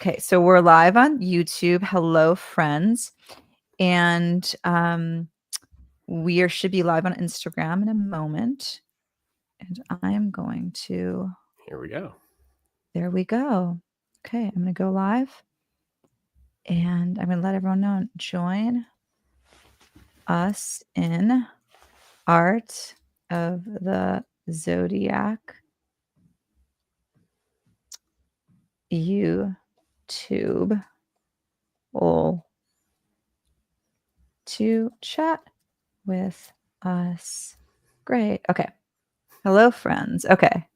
Okay, so we're live on YouTube. Hello, friends. And should be live on Instagram in a moment. And I am going to... Here we go. There we go. Okay, I'm going to go live. And I'm going to let everyone know. Join us in Art of the Zodiac YouTube all to chat with us. Great. Okay. Hello, friends. Okay.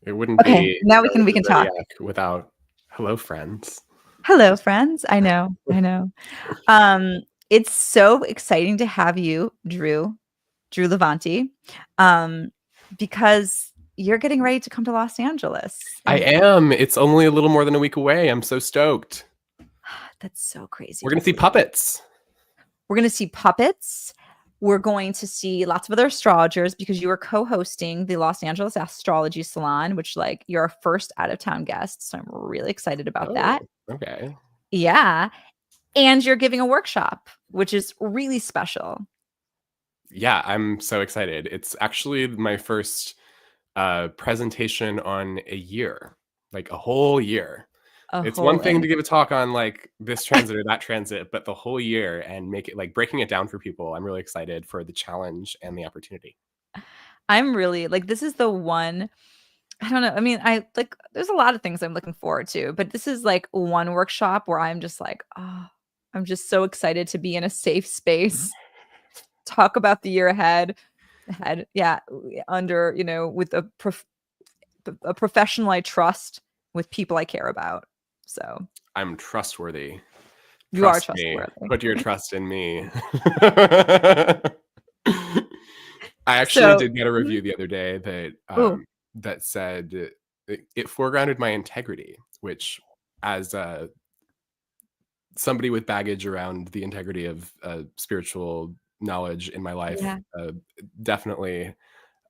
It wouldn't be now we can talk without hello, friends. Hello, friends. I know. It's so exciting to have you, Drew Levanti, because you're getting ready to come to Los Angeles. I am. It's only a little more than a week away. I'm so stoked. That's so crazy. We're going to see puppets. We're going to see puppets. We're going to see lots of other astrologers because you are co-hosting the Los Angeles Astrology Salon, which you're our first out-of-town guest. So I'm really excited about that. Okay. Yeah. And you're giving a workshop, which is really special. Yeah, I'm so excited. It's actually my first presentation on a year, like a whole year. It's one thing to give a talk on this transit or that transit, but the whole year and make it breaking it down for people. I'm really excited for the challenge and the opportunity. I'm really this is the one. I don't know. I mean, there's a lot of things I'm looking forward to, but this is one workshop where I'm just I'm just so excited to be in a safe space, talk about the year ahead. Yeah. Under, with a professional I trust, with people I care about. So I'm trustworthy. You are trustworthy. Put your trust in me. I actually did get a review the other day that said it foregrounded my integrity, which as somebody with baggage around the integrity of spiritual knowledge in my life, definitely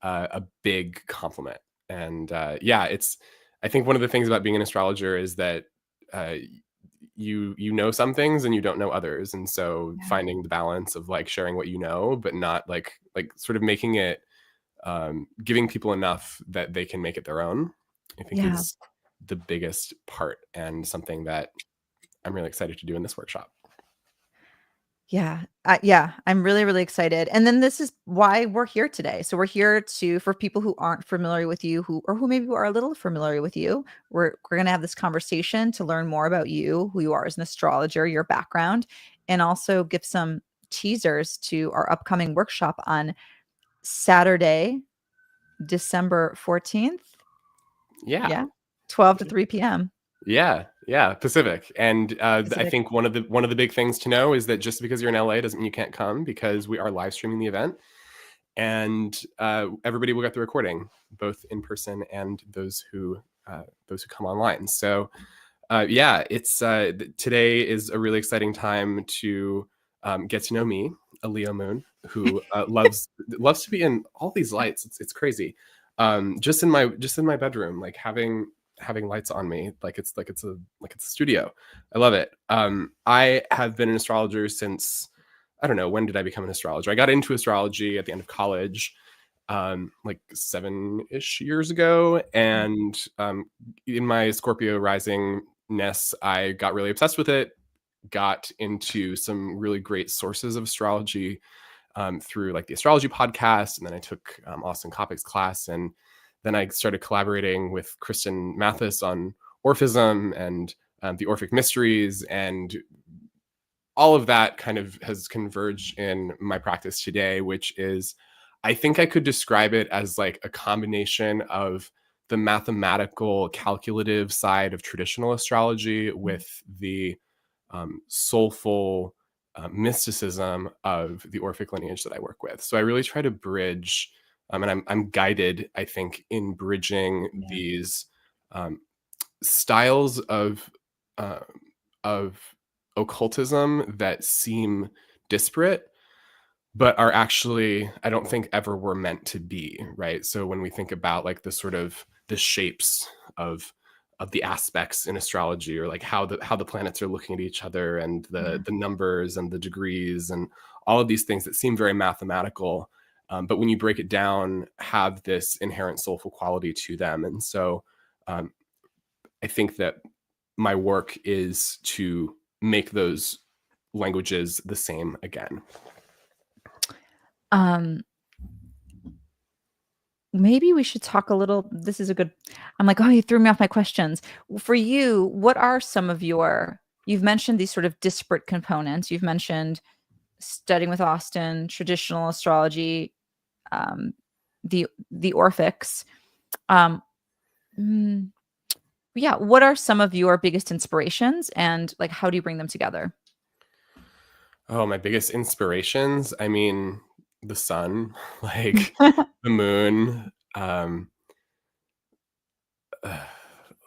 a big compliment. And I think one of the things about being an astrologer is that you know some things and you don't know others, and so finding the balance of sharing what you know but not sort of making it giving people enough that they can make it their own, I think is the biggest part, and something that I'm really excited to do in this workshop. I'm really, really excited. And then this is why we're here today. So we're here for people who aren't familiar with you, who maybe are a little familiar with you. We're going to have this conversation to learn more about you, who you are as an astrologer, your background, and also give some teasers to our upcoming workshop on Saturday, December 14th. Yeah. 12 to 3 p.m. Yeah, Pacific. And I think one of the big things to know is that just because you're in LA doesn't mean you can't come, because we are live streaming the event, and everybody will get the recording, both in person and those who come online. So it's today is a really exciting time to get to know me, a Leo moon who loves to be in all these lights. It's crazy. Just in my bedroom, having lights on me, it's a studio. I love it. I have been an astrologer since, I don't know, when did I become an astrologer? I got into astrology at the end of college, 7-ish years ago. And in my Scorpio risingness, I got really obsessed with it, got into some really great sources of astrology through the astrology podcast. And then I took Austin Kopic's class, and then I started collaborating with Kristen Mathis on Orphism and the Orphic Mysteries, and all of that kind of has converged in my practice today, which is, I think I could describe it as a combination of the mathematical, calculative side of traditional astrology with the soulful mysticism of the Orphic lineage that I work with. So I really try to bridge, and I'm guided, I think, in bridging these styles of occultism that seem disparate, but are actually, I don't think, ever were meant to be, right? So when we think about the sort of the shapes of the aspects in astrology, or like how the planets are looking at each other, and the numbers and the degrees and all of these things that seem very mathematical, but when you break it down, have this inherent soulful quality to them. And so I think that my work is to make those languages the same again. Maybe we should talk a little. This is a good. I'm like, oh, you threw me off my questions. For you, what are some of your? You've mentioned these sort of disparate components. You've mentioned studying with Austin, traditional astrology, the Orphics. Yeah, what are some of your biggest inspirations, and like, how do you bring them together? Oh, my biggest inspirations. I mean, the sun, like the moon,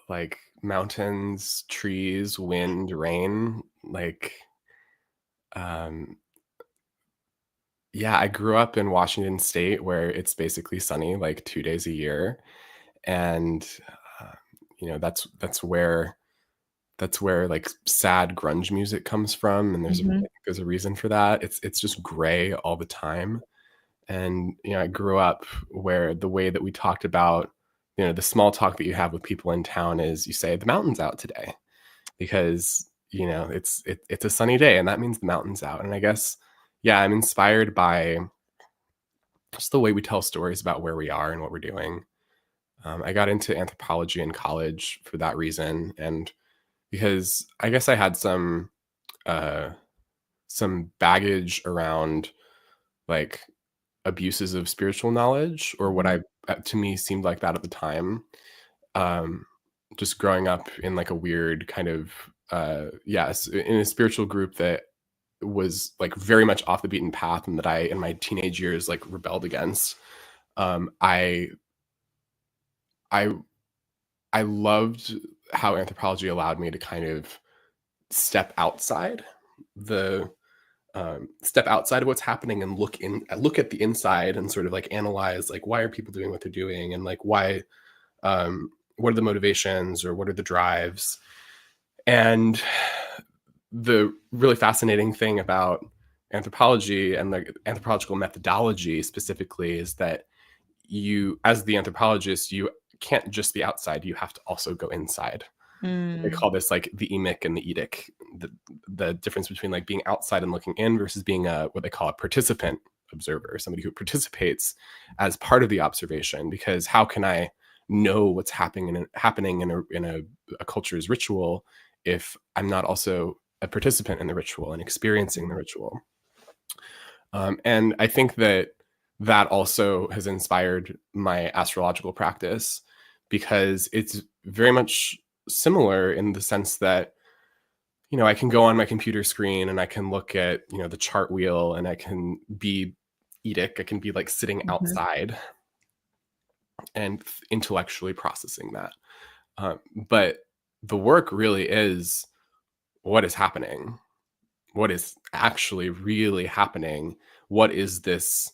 like mountains, trees, wind, rain. Like, yeah, I grew up in Washington State, where it's basically sunny like 2 days a year, and uh, that's where like sad grunge music comes from, and there's a reason for that. It's just gray all the time. And I grew up where the way that we talked about, the small talk that you have with people in town is you say the mountain's out today, because it's a sunny day, and that means the mountain's out. And I guess, yeah, I'm inspired by just the way we tell stories about where we are and what we're doing. I got into anthropology in college for that reason, and because I guess I had some baggage around like abuses of spiritual knowledge, or what to me seemed like that at the time. Just growing up in like a weird kind of yes, in a spiritual group that was like very much off the beaten path, and that I in my teenage years like rebelled against. I I loved how anthropology allowed me to kind of step outside the step outside of what's happening, and look at the inside, and sort of like analyze like, why are people doing what they're doing, and like why what are the motivations, or what are the drives. And the really fascinating thing about anthropology and the anthropological methodology specifically is that you, as the anthropologist, you can't just be outside, you have to also go inside. They call this like the emic and the edic, the difference between like being outside and looking in versus being what they call a participant observer, somebody who participates as part of the observation. Because how can I know what's happening in a culture's ritual if I'm not also a participant in the ritual and experiencing the ritual? And I think that also has inspired my astrological practice, because it's very much similar in the sense that I can go on my computer screen and I can look at the chart wheel, and I can be Edic, I can be like sitting outside and intellectually processing that, but the work really is what is happening, what is actually really happening, what is this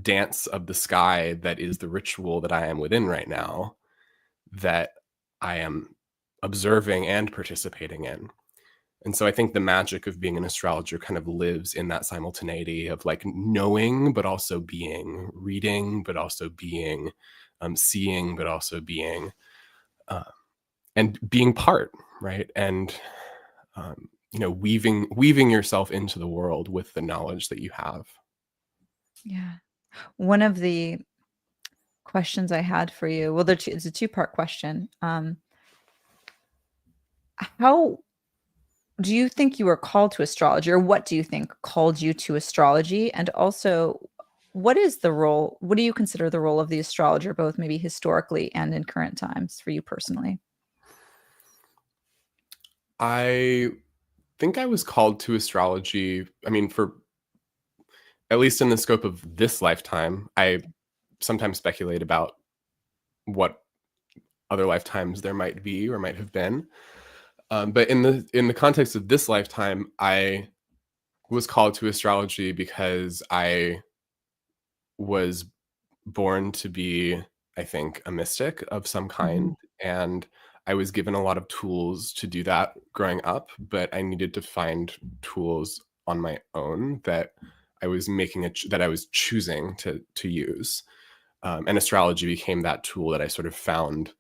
dance of the sky that is the ritual that I am within right now, that I am observing and participating in. And so I think the magic of being an astrologer kind of lives in that simultaneity of like knowing, but also being, reading, but also being, seeing, but also being, and being part, right? And, weaving yourself into the world with the knowledge that you have. Yeah. One of the questions I had for you, well, it's a two-part question. How do you think you were called to astrology, or what do you think called you to astrology? And also, what is the role, what do you consider the role of the astrologer, both maybe historically and in current times, for you personally? I think I was called to astrology. I mean, for at least in the scope of this lifetime. I sometimes speculate about what other lifetimes there might be or might have been. But in the context of this lifetime, I was called to astrology because I was born to be, I think, a mystic of some kind, and I was given a lot of tools to do that growing up, but I needed to find tools on my own that I was that I was choosing to use. And astrology became that tool that I sort of found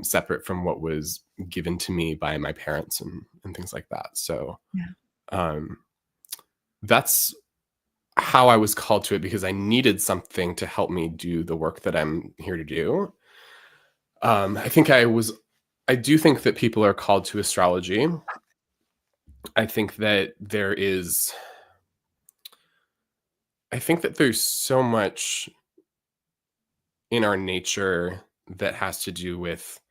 separate from what was given to me by my parents and things like that. So that's how I was called to it, because I needed something to help me do the work that I'm here to do. I do think that people are called to astrology. I think that there's so much in our nature that has to do with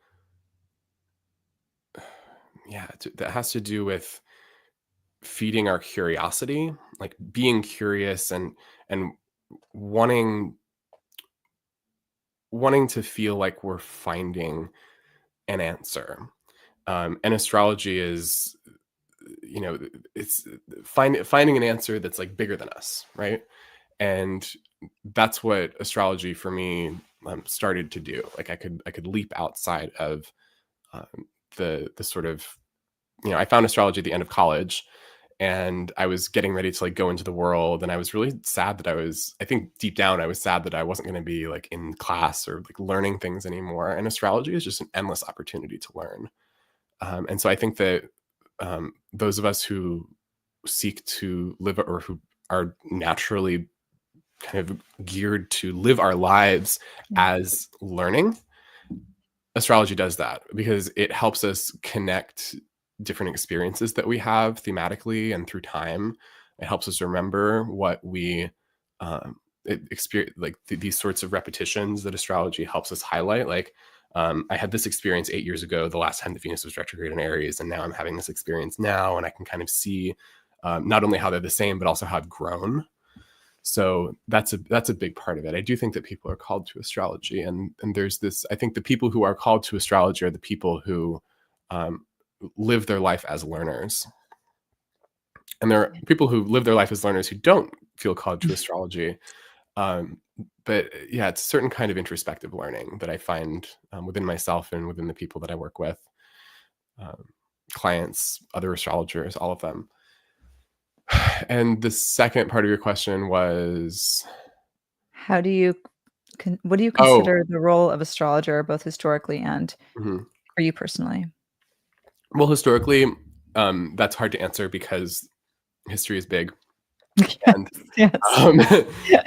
feeding our curiosity, like being curious and wanting to feel like we're finding an answer. And astrology is, it's finding an answer that's like bigger than us, right? And that's what astrology for me started to do. Like I could leap outside of the sort of, I found astrology at the end of college, and I was getting ready to like go into the world, and I was really sad that I think deep down I was sad that I wasn't going to be like in class or like learning things anymore. And astrology is just an endless opportunity to learn. And so I think that those of us who seek to live, or who are naturally kind of geared to live our lives as learning, astrology does that, because it helps us connect different experiences that we have thematically and through time. It helps us remember what we experience, like these sorts of repetitions that astrology helps us highlight. Like I had this experience 8 years ago, the last time that Venus was retrograde in Aries, and now I'm having this experience now, and I can kind of see not only how they're the same, but also how I've grown. So that's a big part of it. I do think that people are called to astrology, and there's this, I think the people who are called to astrology are the people who live their life as learners. And there are people who live their life as learners who don't feel called to astrology. But yeah, it's a certain kind of introspective learning that I find within myself and within the people that I work with, clients, other astrologers, all of them. And the second part of your question was, what do you consider the role of astrologer, both historically and for you personally? Well, historically, that's hard to answer because history is big. And,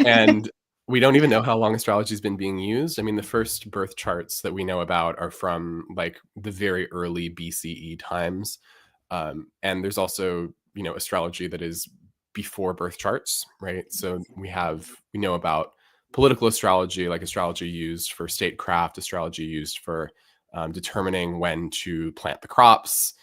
and we don't even know how long astrology has been being used. I mean, the first birth charts that we know about are from like the very early BCE times. And there's also, astrology that is before birth charts, right? So we know about political astrology, like astrology used for statecraft, astrology used for determining when to plant the crops,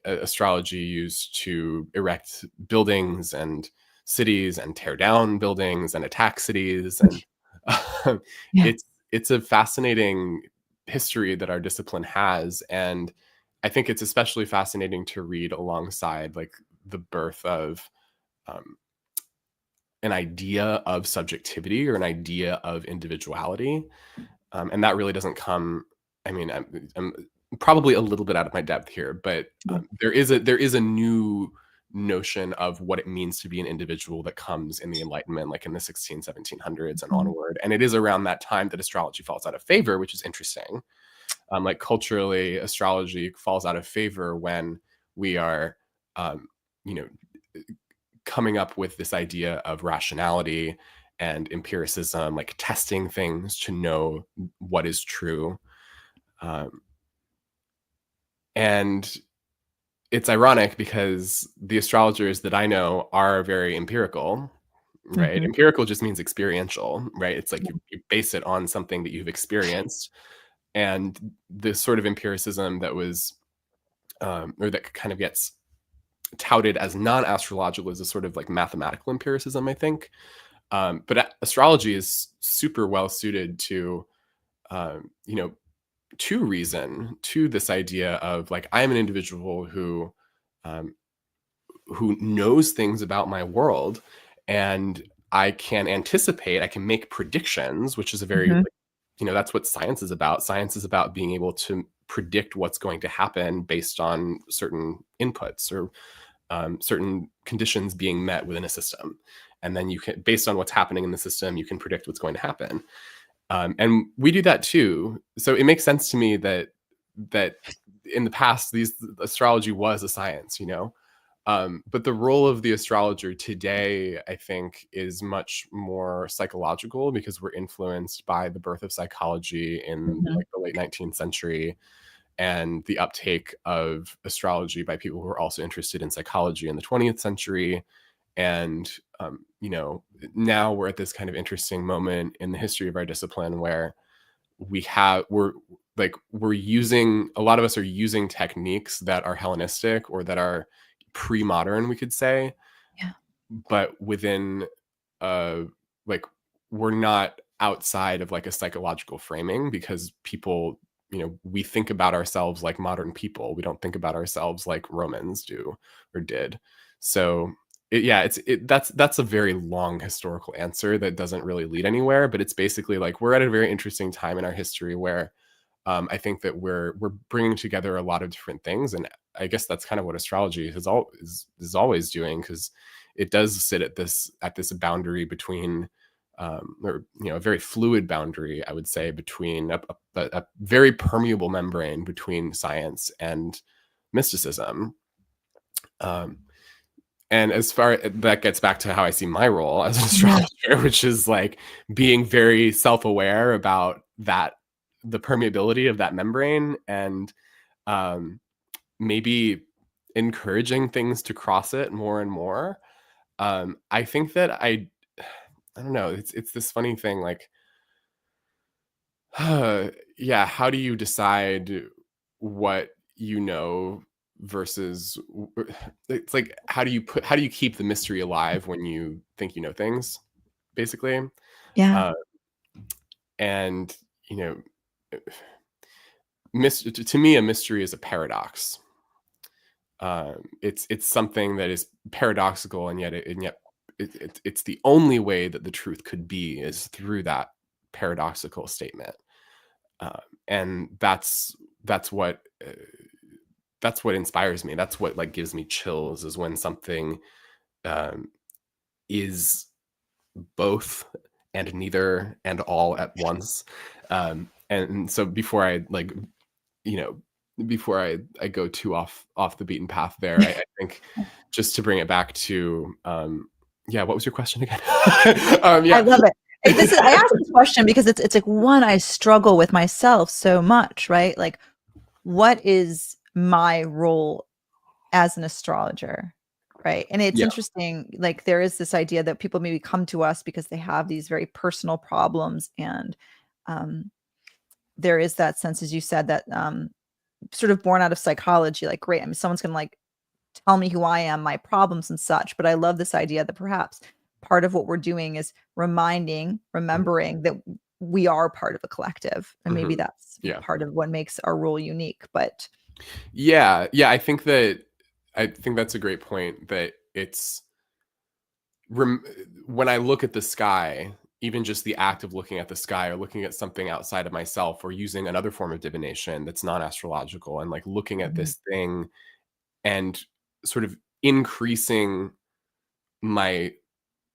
astrology used to erect buildings and cities and tear down buildings and attack cities. And it's a fascinating history that our discipline has. And I think it's especially fascinating to read alongside like the birth of an idea of subjectivity or an idea of individuality. And that really doesn't come, I mean, I'm probably a little bit out of my depth here, but there is a new notion of what it means to be an individual that comes in the Enlightenment, like in the 1700s and onward. And it is around that time that astrology falls out of favor, which is interesting. Like culturally, astrology falls out of favor when we are, coming up with this idea of rationality and empiricism, like testing things to know what is true. And it's ironic because the astrologers that I know are very empirical, right? Empirical just means experiential, right? It's like you base it on something that you've experienced. And this sort of empiricism that was, or that kind of gets touted as non-astrological is a sort of like mathematical empiricism, I think. But astrology is super well suited to, to reason, to this idea of like, I'm an individual who knows things about my world, and I can anticipate, I can make predictions, which is a very, that's what science is about. Science is about being able to predict what's going to happen based on certain inputs or certain conditions being met within a system. And then you can, based on what's happening in the system, you can predict what's going to happen. And we do that too. So it makes sense to me that in the past, astrology was a science, you know. But the role of the astrologer today, I think, is much more psychological, because we're influenced by the birth of psychology in like the late 19th century, and the uptake of astrology by people who are also interested in psychology in the 20th century. And, you know, now we're at this kind of interesting moment in the history of our discipline where we're using, a lot of us are using techniques that are Hellenistic or that are pre-modern, we could say. Yeah. But within, like, we're not outside of like a psychological framing, because people, you know, we think about ourselves like modern people. We don't think about ourselves like Romans do or did. So that's a very long historical answer that doesn't really lead anywhere, but it's basically like we're at a very interesting time in our history where I think that we're bringing together a lot of different things, and I guess that's kind of what astrology is always doing, because it does sit at this boundary between, or, you know, a very fluid boundary, I would say, between a very permeable membrane between science and mysticism. And as far that gets back to how I see my role as an astrologer, which is like being very self-aware about that, the permeability of that membrane, and maybe encouraging things to cross it more and more. I think that I don't know. It's this funny thing, like, yeah, how do you decide what you know versus, it's like, how do you keep the mystery alive when you think you know things, basically? Yeah. And, you know, to me, a mystery is a paradox. It's something that is paradoxical, and yet it's the only way that the truth could be is through that paradoxical statement. And that's what inspires me. That's what like gives me chills, is when something is both and neither and all at once. And so before I like, you know, before I go too off the beaten path there, I think just to bring it back to, what was your question again? I love it. I asked this question because it's like one I struggle with myself so much, right? Like, what is my role as an astrologer, right? And it's interesting, like there is this idea that people maybe come to us because they have these very personal problems, and there is that sense, as you said, that sort of born out of psychology, like, great, I mean, someone's gonna like tell me who I am, my problems and such. But I love this idea that perhaps part of what we're doing is remembering that we are part of a collective, and maybe that's part of what makes our role unique. But I think that's a great point, that it's when I look at the sky, even just the act of looking at the sky or looking at something outside of myself, or using another form of divination that's non-astrological, and like looking at this thing and sort of increasing my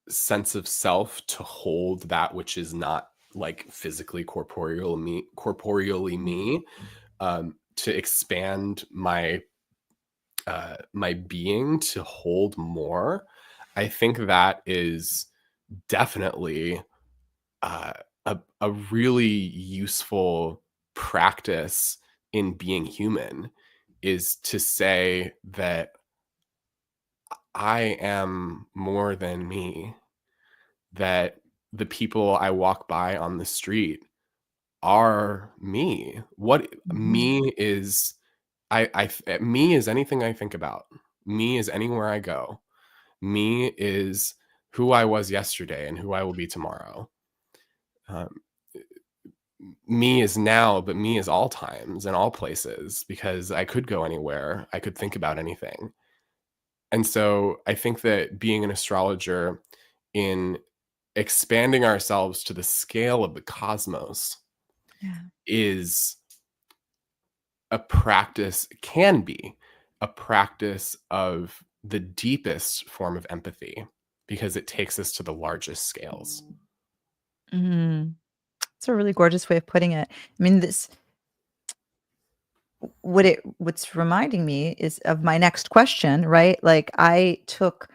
sense of self to hold that which is not like physically corporeally me, to expand my my being to hold more. I think that is definitely a really useful practice in being human, is to say that I am more than me, that the people I walk by on the street are me. What me is, me is anything I think about. Me is anywhere I go. Me is who I was yesterday and who I will be tomorrow. Me is now, but me is all times and all places, because I could go anywhere. I could think about anything. And so I think that being an astrologer, in expanding ourselves to the scale of the cosmos, is a practice, can be a practice of the deepest form of empathy, because it takes us to the largest scales. Mm. It's a really gorgeous way of putting it. I mean, what's reminding me is of my next question, right? Like I took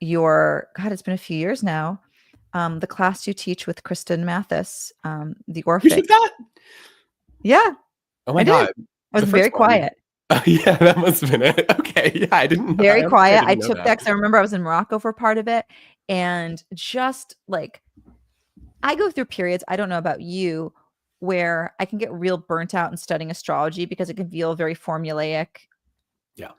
God, it's been a few years now. The class you teach with Kristen Mathis, the You took Orphic. that? Yeah, Oh my I did. God. I was The first very one. quiet. Yeah, that must have been it. Okay. Yeah, I didn't know. Very quiet. I Didn't know took that because I remember I was in Morocco for part of it, and just like I go through periods, I don't know about you, where I can get real burnt out in studying astrology because it can feel very formulaic. Yeah.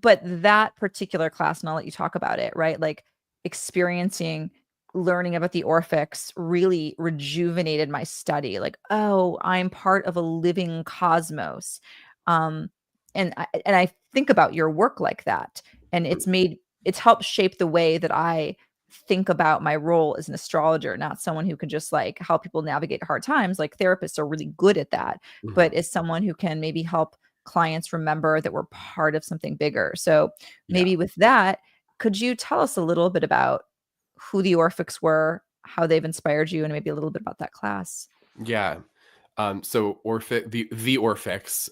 But that particular class, and I'll let you talk about it, right? Like experiencing learning about the Orphics really rejuvenated my study. Like, oh, I'm part of a living cosmos. And I think about your work like that. And it's helped shape the way that I think about my role as an astrologer, not someone who can just like help people navigate hard times. Like therapists are really good at that, but as someone who can maybe help clients remember that we're part of something bigger. So Yeah. maybe with that, could you tell us a little bit about who the Orphics were, how they've inspired you, and maybe a little bit about that class? Yeah. So the Orphics,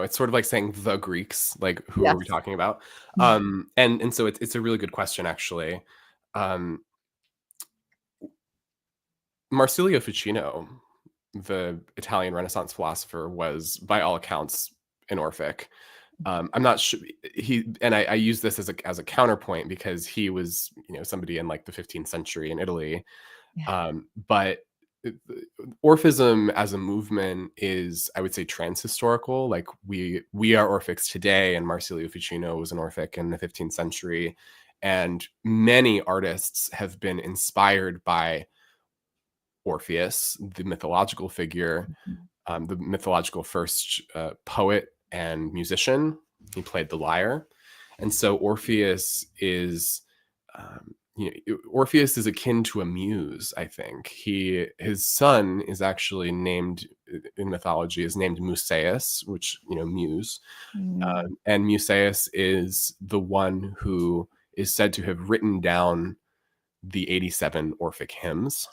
it's sort of like saying the Greeks, like who are we Yes. talking about? And so it's a really good question, actually. Um, Marsilio Ficino, the Italian Renaissance philosopher, was by all accounts an Orphic. I'm not sure I use this as a counterpoint because he was, somebody in like the 15th century in Italy. Yeah. But Orphism as a movement is, I would say, transhistorical. Like we are Orphics today, and Marsilio Ficino was an Orphic in the 15th century, and many artists have been inspired by Orpheus, the mythological figure, the mythological first poet and musician. He played the lyre, and so Orpheus is Orpheus is akin to a muse. I think his son is actually named in mythology is named Musaeus, which muse, Mm. and Musaeus is the one who is said to have written down the 87 Orphic hymns,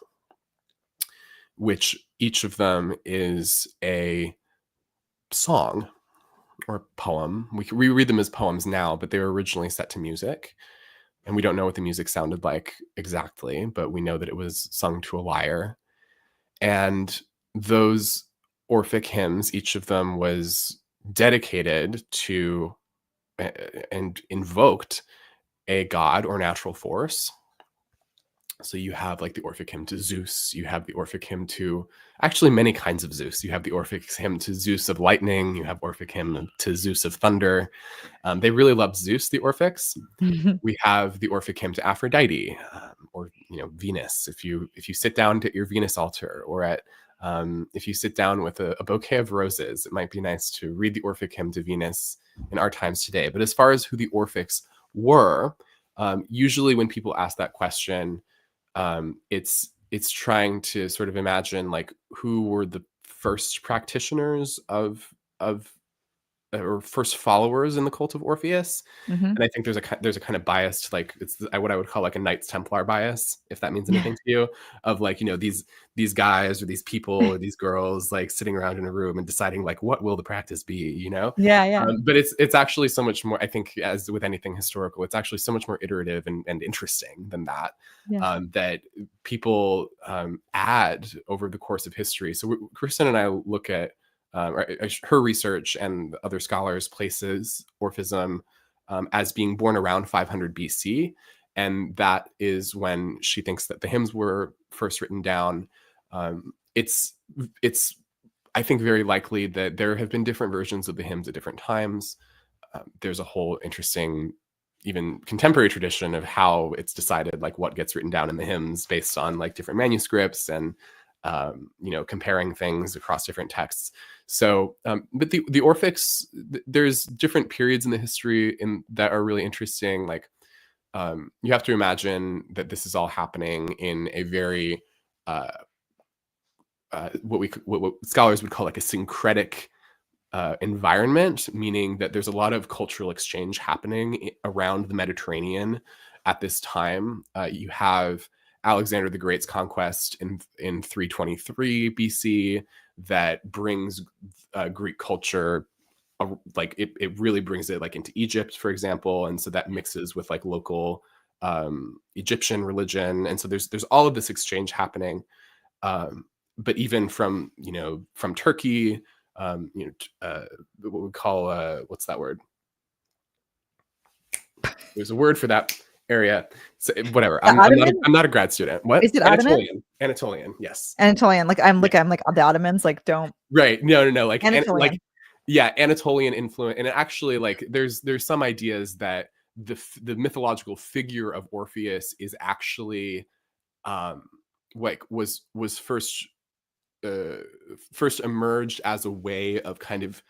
which each of them is a song or poem. We read them as poems now, but they were originally set to music. And we don't know what the music sounded like exactly, but we know that it was sung to a lyre. And those Orphic hymns, each of them was dedicated to and invoked a god or natural force. So you have like the Orphic hymn to Zeus. You have the Orphic hymn to actually many kinds of Zeus. You have the Orphic hymn to Zeus of lightning. You have Orphic hymn to Zeus of thunder. They really loved Zeus, the Orphics. We have the Orphic hymn to Aphrodite, or Venus. If you sit down at your Venus altar, or at if you sit down with a bouquet of roses, it might be nice to read the Orphic hymn to Venus in our times today. But as far as who the Orphics were, usually when people ask that question, it's trying to sort of imagine like who were the first practitioners of or first followers in the cult of Orpheus. And I think there's a kind of bias to like it's what I would call like a Knights Templar bias, if that means anything to you, of like these guys or these people or these girls like sitting around in a room and deciding like what will the practice be, Yeah. But it's actually so much more. I think, as with anything historical, it's actually so much more iterative and interesting than that. Yeah. That people add over the course of history. So Kristen and I look at her research and other scholars places Orphism as being born around 500 BC. And that is when she thinks that the hymns were first written down. It's I think very likely that there have been different versions of the hymns at different times. There's a whole interesting, even contemporary tradition of how it's decided, like what gets written down in the hymns based on like different manuscripts and comparing things across different texts. So, but the Orphics, there's different periods in the history that are really interesting. Like, you have to imagine that this is all happening in a very what scholars would call like a syncretic environment, meaning that there's a lot of cultural exchange happening around the Mediterranean at this time. You have Alexander the Great's conquest in 323 BC that brings Greek culture, like it really brings it like into Egypt, for example, and so that mixes with like local Egyptian religion, and so there's all of this exchange happening. But even from Turkey, what we call what's that word? There's a word for that area. So whatever. I'm not a grad student. What is it? Anatolian? Anatolian. Yes. Anatolian. Like I'm like the Ottomans. Like don't. Right. No. Like Anatolian. Anatolian influence, and actually, like there's some ideas that the mythological figure of Orpheus is actually like was first emerged as a way of kind of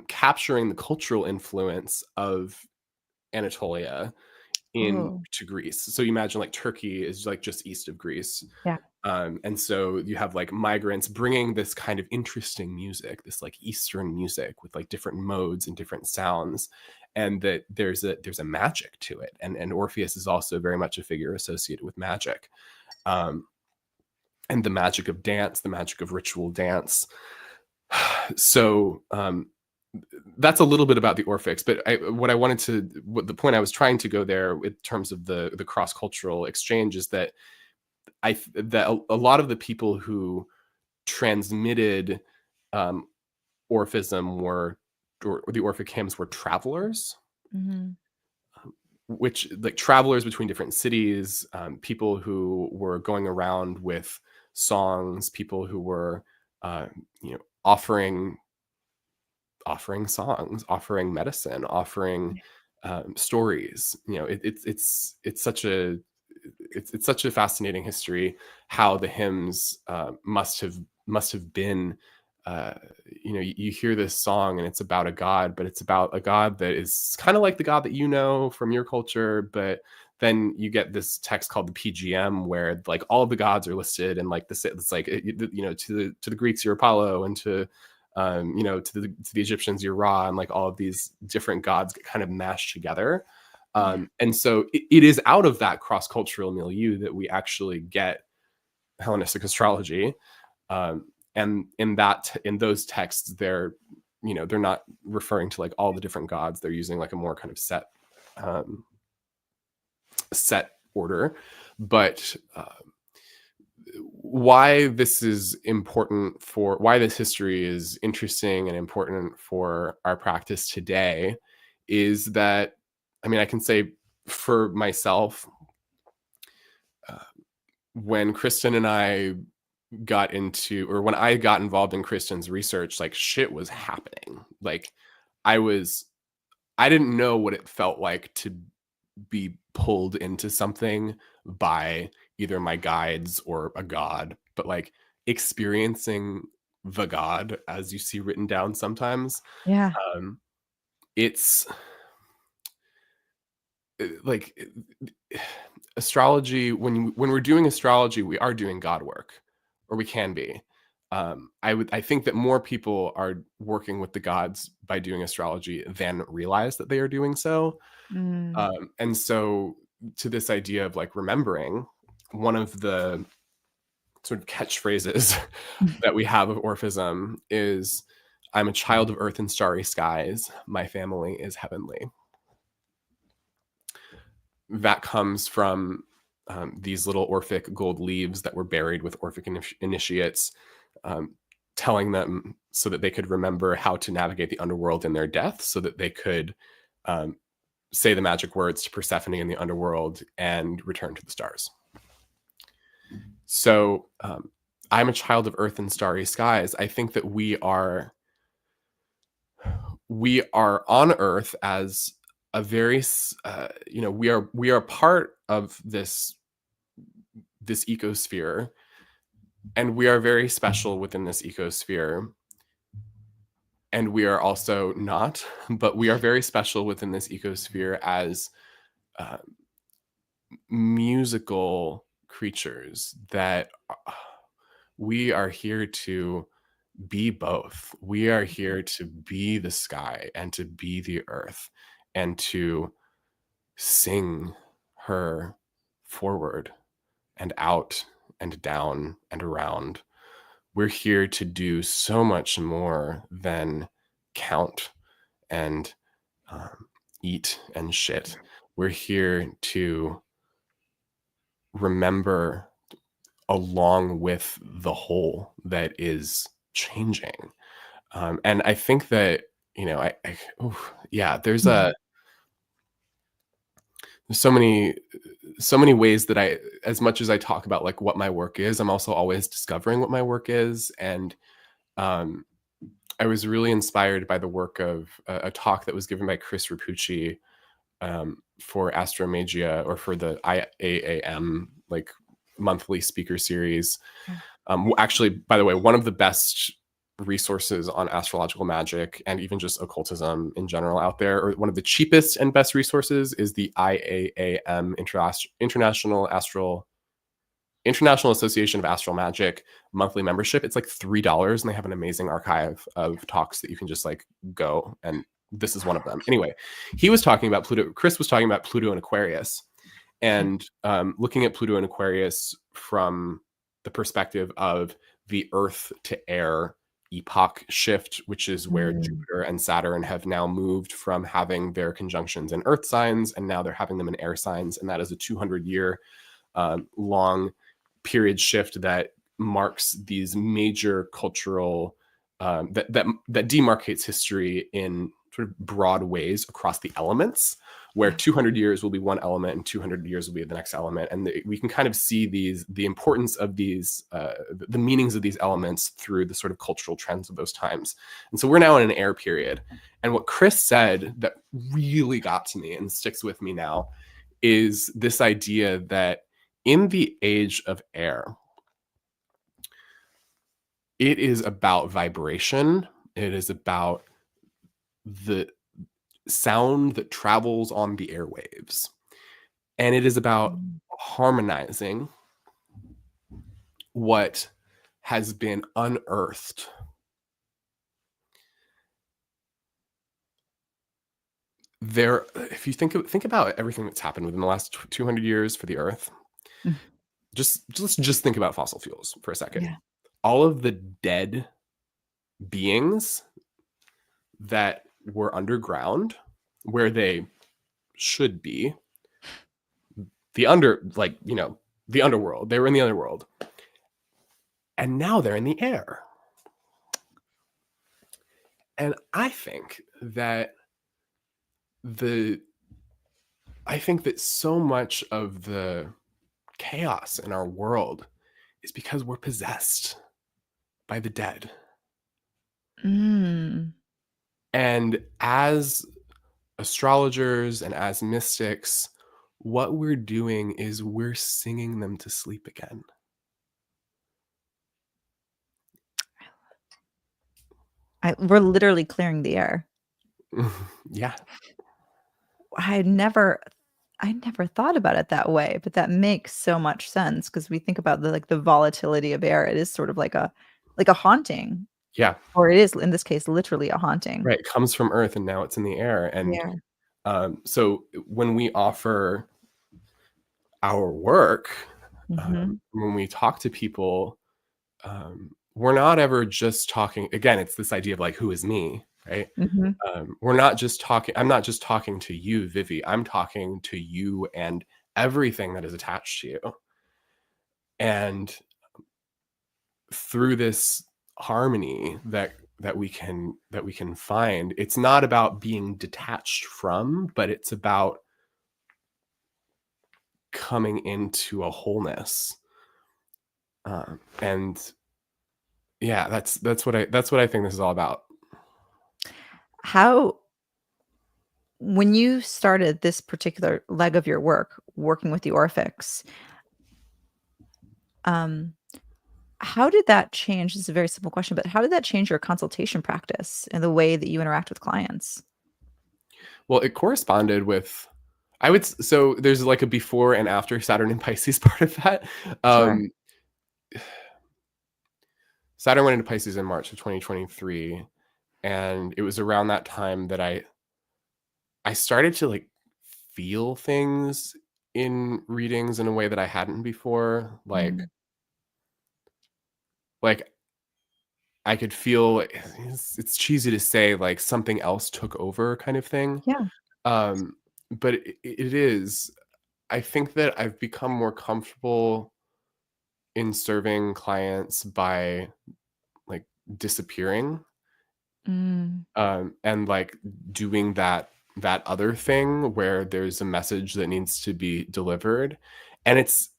capturing the cultural influence of Anatolia to Greece. So you imagine like Turkey is like just east of Greece. Yeah. And so you have like migrants bringing this kind of interesting music, this like Eastern music with like different modes and different sounds, and that there's a magic to it. And Orpheus is also very much a figure associated with magic. And the magic of dance, the magic of ritual dance. So that's a little bit about the Orphics, but the point I was trying to go there in terms of the cross-cultural exchange is that that a lot of the people who transmitted Orphism or the Orphic hymns were travelers. Mm-hmm. Which like travelers between different cities, people who were going around with songs, people who were offering songs, offering medicine, offering stories. It's such a fascinating history how the hymns must have been. You hear this song and it's about a god, but it's about a god that is kind of like the god that you know from your culture. But then you get this text called the PGM where like all of the gods are listed, and like it's like to the Greeks you're Apollo, and to the Egyptians you're Ra, and like all of these different gods get kind of mashed together. And so it is out of that cross-cultural milieu that we actually get Hellenistic astrology. And in those texts, they're not referring to like all the different gods. They're using like a more kind of set order. But why this history is interesting and important for our practice today is that, I can say for myself, when Kristen and I when I got involved in Kristen's research, like shit was happening. Like I didn't know what it felt like to be pulled into something by either my guides or a god, but like experiencing the god as you see written down sometimes. Yeah. It's like astrology, when we're doing astrology, we are doing god work, or we can be. I think that more people are working with the gods by doing astrology than realize that they are doing so. And so to this idea of like remembering, one of the sort of catchphrases that we have of Orphism is, "I'm a child of earth and starry skies. My family is heavenly." That comes from these little Orphic gold leaves that were buried with Orphic initiates, telling them so that they could remember how to navigate the underworld in their death, so that they could say the magic words to Persephone in the underworld and return to the stars. So I'm a child of earth and starry skies. I think that we are on earth as a very we are part of this ecosphere, and we are very special within this ecosphere, and we are also not, but we are very special within this ecosphere as musical creatures, that we are here to be both. We are here to be the sky and to be the earth and to sing her forward and out and down and around. We're here to do so much more than count and eat and shit. We're here to remember along with the whole that is changing. And I think that, there's so many ways that as much as I talk about like what my work is, I'm also always discovering what my work is. And I was really inspired by the work of a talk that was given by Chris Rapucci for Astromagia, or for the IAAM like monthly speaker series. Actually, by the way, one of the best resources on astrological magic and even just occultism in general out there, or one of the cheapest and best resources, is the IAAM, International Association of Astral Magic monthly membership. It's like $3, and they have an amazing archive of talks that you can just like go, and this is one of them. Anyway, he was talking about Pluto. Chris was talking about Pluto and Aquarius, and looking at Pluto and Aquarius from the perspective of the Earth to air epoch shift, which is where Jupiter and Saturn have now moved from having their conjunctions in Earth signs, and now they're having them in air signs, and that is a 200-year long period shift that marks these major cultural that demarcates history in sort of broad ways across the elements, where 200 years will be one element and 200 years will be the next element. And we can kind of see the importance of these, the meanings of these elements through the sort of cultural trends of those times. And so we're now in an air period. And what Chris said that really got to me and sticks with me now is this idea that in the age of air, it is about vibration. It is about the sound that travels on the airwaves. And it is about harmonizing what has been unearthed. If you think about everything that's happened within the last 200 years for the Earth, let's just think about fossil fuels for a second. Yeah. All of the dead beings that were underground, where they should be, the underworld. They were in the underworld, and now they're in the air. And I think that so much of the chaos in our world is because we're possessed by the dead. And as astrologers and as mystics, what we're doing is we're singing them to sleep again. We're literally clearing the air. Yeah. I never thought about it that way, but that makes so much sense, because we think about the volatility of air. It is sort of like a haunting. Yeah. Or it is, in this case, literally a haunting. Right. It comes from Earth and now it's in the air. And so when we offer our work, when we talk to people, we're not ever just talking. Again, it's this idea of like, who is me, right? We're not just talking. I'm not just talking to you, Vivi. I'm talking to you and everything that is attached to you. And through this harmony that we can find, it's not about being detached from, but it's about coming into a wholeness. And yeah, that's what I think this is all about. How, when you started this particular leg of your work, working with the Orphics, how did that change? This is a very simple question, but how did that change your consultation practice and the way that you interact with clients? Well, it corresponded with, so there's like a before and after Saturn in Pisces part of that. Sure. Saturn went into Pisces in March of 2023, and it was around that time that I started to like feel things in readings in a way that I hadn't before. Like I could feel, it's cheesy to say, like something else took over kind of thing. Yeah. But it is, I think that I've become more comfortable in serving clients by like disappearing, and like doing that other thing where there's a message that needs to be delivered. And it's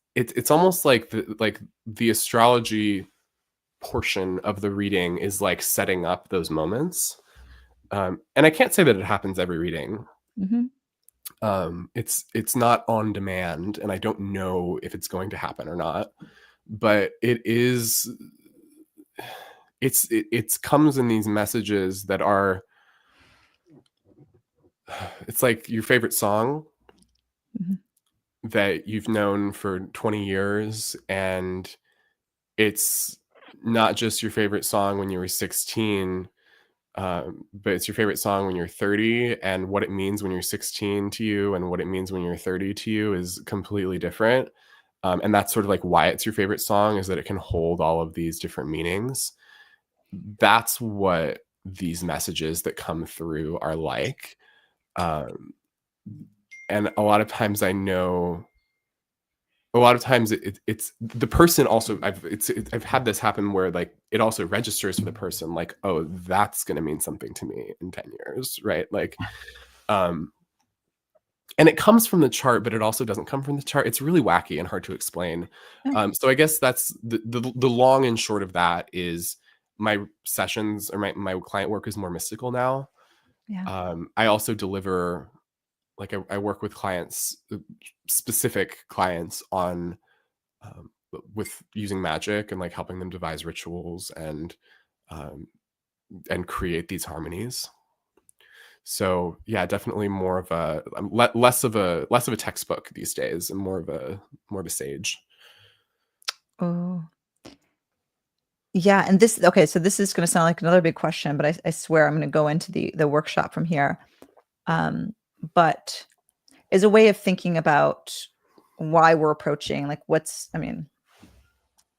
almost like the astrology portion of the reading is like setting up those moments. And I can't say that it happens every reading. It's not on demand, and I don't know if it's going to happen or not, but it comes in these messages that are, it's like your favorite song that you've known for 20 years, and it's not just your favorite song when you were 16, but it's your favorite song when you're 30, and what it means when you're 16 to you and what it means when you're 30 to you is completely different. And that's sort of like why it's your favorite song, is that it can hold all of these different meanings. That's what these messages that come through are like. And a lot of times I know, a lot of times it's the person also, I've had this happen where like it also registers for the person, like, oh, that's going to mean something to me in 10 years, right? Like, and it comes from the chart, but it also doesn't come from the chart. It's really wacky and hard to explain. So I guess that's the long and short of that is my sessions or my client work is more mystical now. I also deliver, like I work with clients, specific clients on with using magic and like helping them devise rituals and create these harmonies. So yeah, definitely more of a less of a textbook these days, and more of a sage. Oh. Yeah, and this, okay, so this is going to sound like another big question, but I swear I'm going to go into the workshop from here. But is a way of thinking about why we're approaching, like I mean,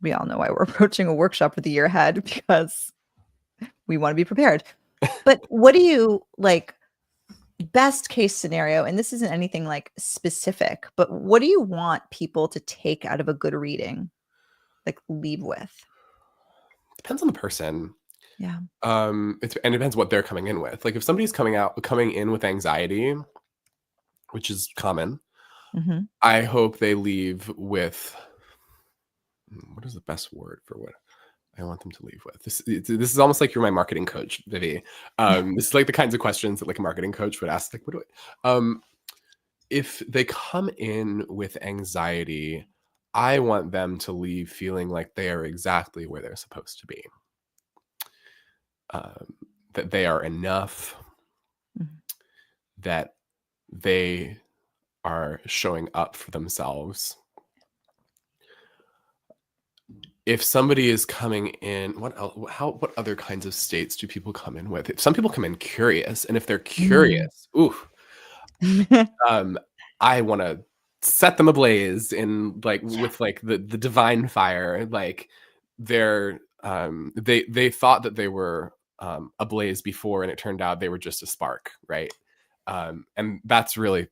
we all know why we're approaching a workshop for the year ahead, because we want to be prepared. But what do you like, best case scenario, and this isn't anything like specific, but what do you want people to take out of a good reading, like leave with? Depends on the person. Yeah. And it depends what they're coming in with. Like if somebody's coming in with anxiety, which is common, I hope they leave with, what is the best word for what I want them to leave with? This is almost like you're my marketing coach, Vivi. This is like the kinds of questions that like a marketing coach would ask. Like, what do I? If they come in with anxiety, I want them to leave feeling like they are exactly where they're supposed to be. That they are enough. That they are showing up for themselves. If somebody is coming in, what other kinds of states do people come in with? If some people come in curious, and if they're curious, I want to set them ablaze in like with like the divine fire. Like they're they thought that they were ablaze before, and it turned out they were just a spark, right? And that's really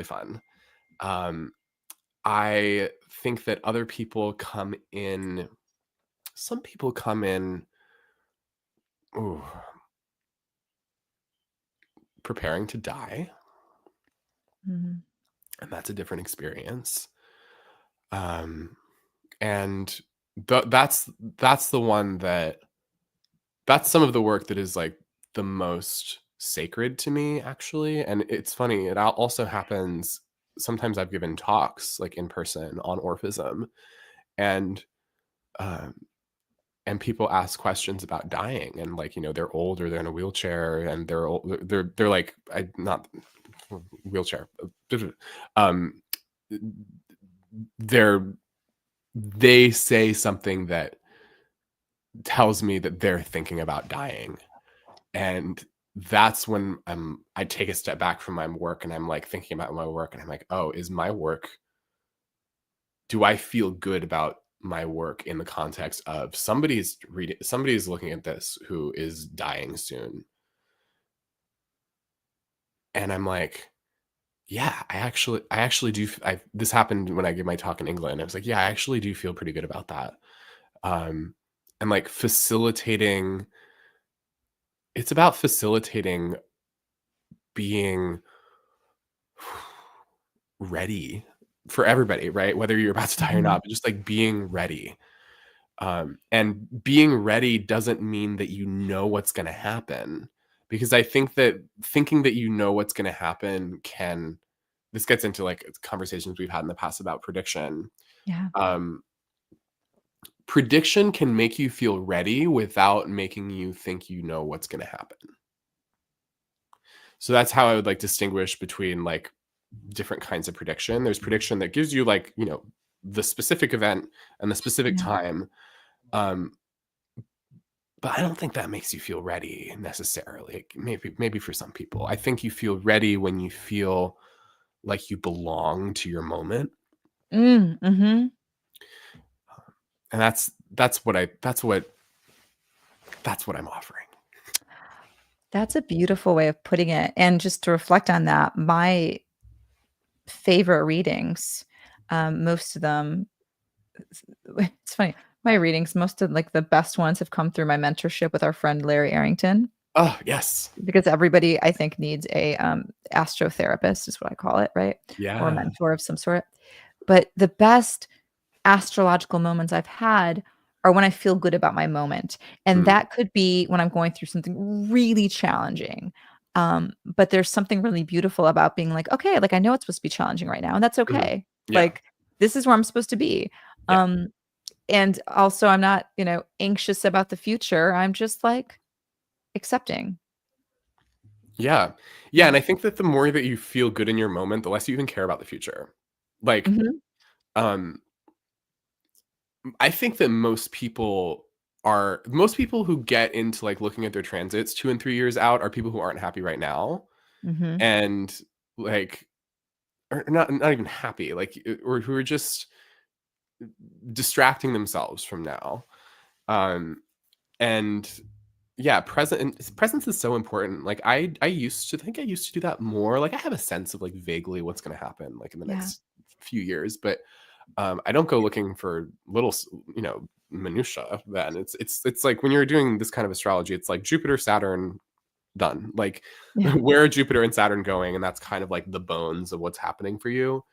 fun. I think that other people come in, some people come in preparing to die. And that's a different experience. And that's the one that's some of the work that is like the most sacred to me, actually. And it's funny, it also happens sometimes. I've given talks like in person on Orphism, and people ask questions about dying, and like, you know, they're old or they're in a wheelchair, and they're like, not wheelchair, they say something that tells me that they're thinking about dying. And that's when I take a step back from my work and I'm like thinking about my work and I'm like, oh, is my work, do I feel good about my work in the context of somebody's looking at this who is dying soon? And I'm like, yeah, I actually do. This happened when I gave my talk in England. I was like, yeah, I actually do feel pretty good about that. And like facilitating, it's about facilitating being ready for everybody, right? Whether you're about to die or Mhm. not, but just like being ready. And being ready doesn't mean that you know what's going to happen, because I think that thinking that you know what's going to happen can, this gets into like conversations we've had in the past about prediction. Yeah. Um, Prediction can make you feel ready without making you think you know what's going to happen. So that's how I would like distinguish between like different kinds of prediction. There's prediction that gives you like, you know, the specific event and the specific Yeah. time. Um, but I don't think that makes you feel ready necessarily. Maybe for some people. I think you feel ready when you feel like you belong to your moment. Mhm. And that's what I'm offering. That's a beautiful way of putting it, and just to reflect on that, my favorite readings, most of them it's funny, my readings, most of, like, the best ones have come through my mentorship with our friend Larry Arrington, Oh, yes. because everybody, I think, needs a, astrotherapist is what I call it, right? Or a Yeah. mentor of some sort. But the best astrological moments I've had are when I feel good about my moment. And Mm, that could be when I'm going through something really challenging. But there's something really beautiful about being like, okay, like I know it's supposed to be challenging right now, and that's mhm. okay. Yeah. Like this is where I'm supposed to be. Yeah. Um, and also I'm not, anxious about the future. I'm just like accepting. Yeah. Yeah, Yeah. and I think that the more that you feel good in your moment, the less you even care about the future. Like, Mhm. um, I think that most people who get into like looking at their transits 2 and 3 years out are people who aren't happy right now, Mhm. and like, or not even happy, like, or who are just distracting themselves from now. Um, and yeah, presence is so important. Like I used to do that more. Like I have a sense of like vaguely what's going to happen like in the Yeah. next few years, but I don't go looking for little, minutia. Then it's like when you're doing this kind of astrology, it's like Jupiter, Saturn, done. Like Yeah. where are Jupiter and Saturn going, and that's kind of like the bones of what's happening for you.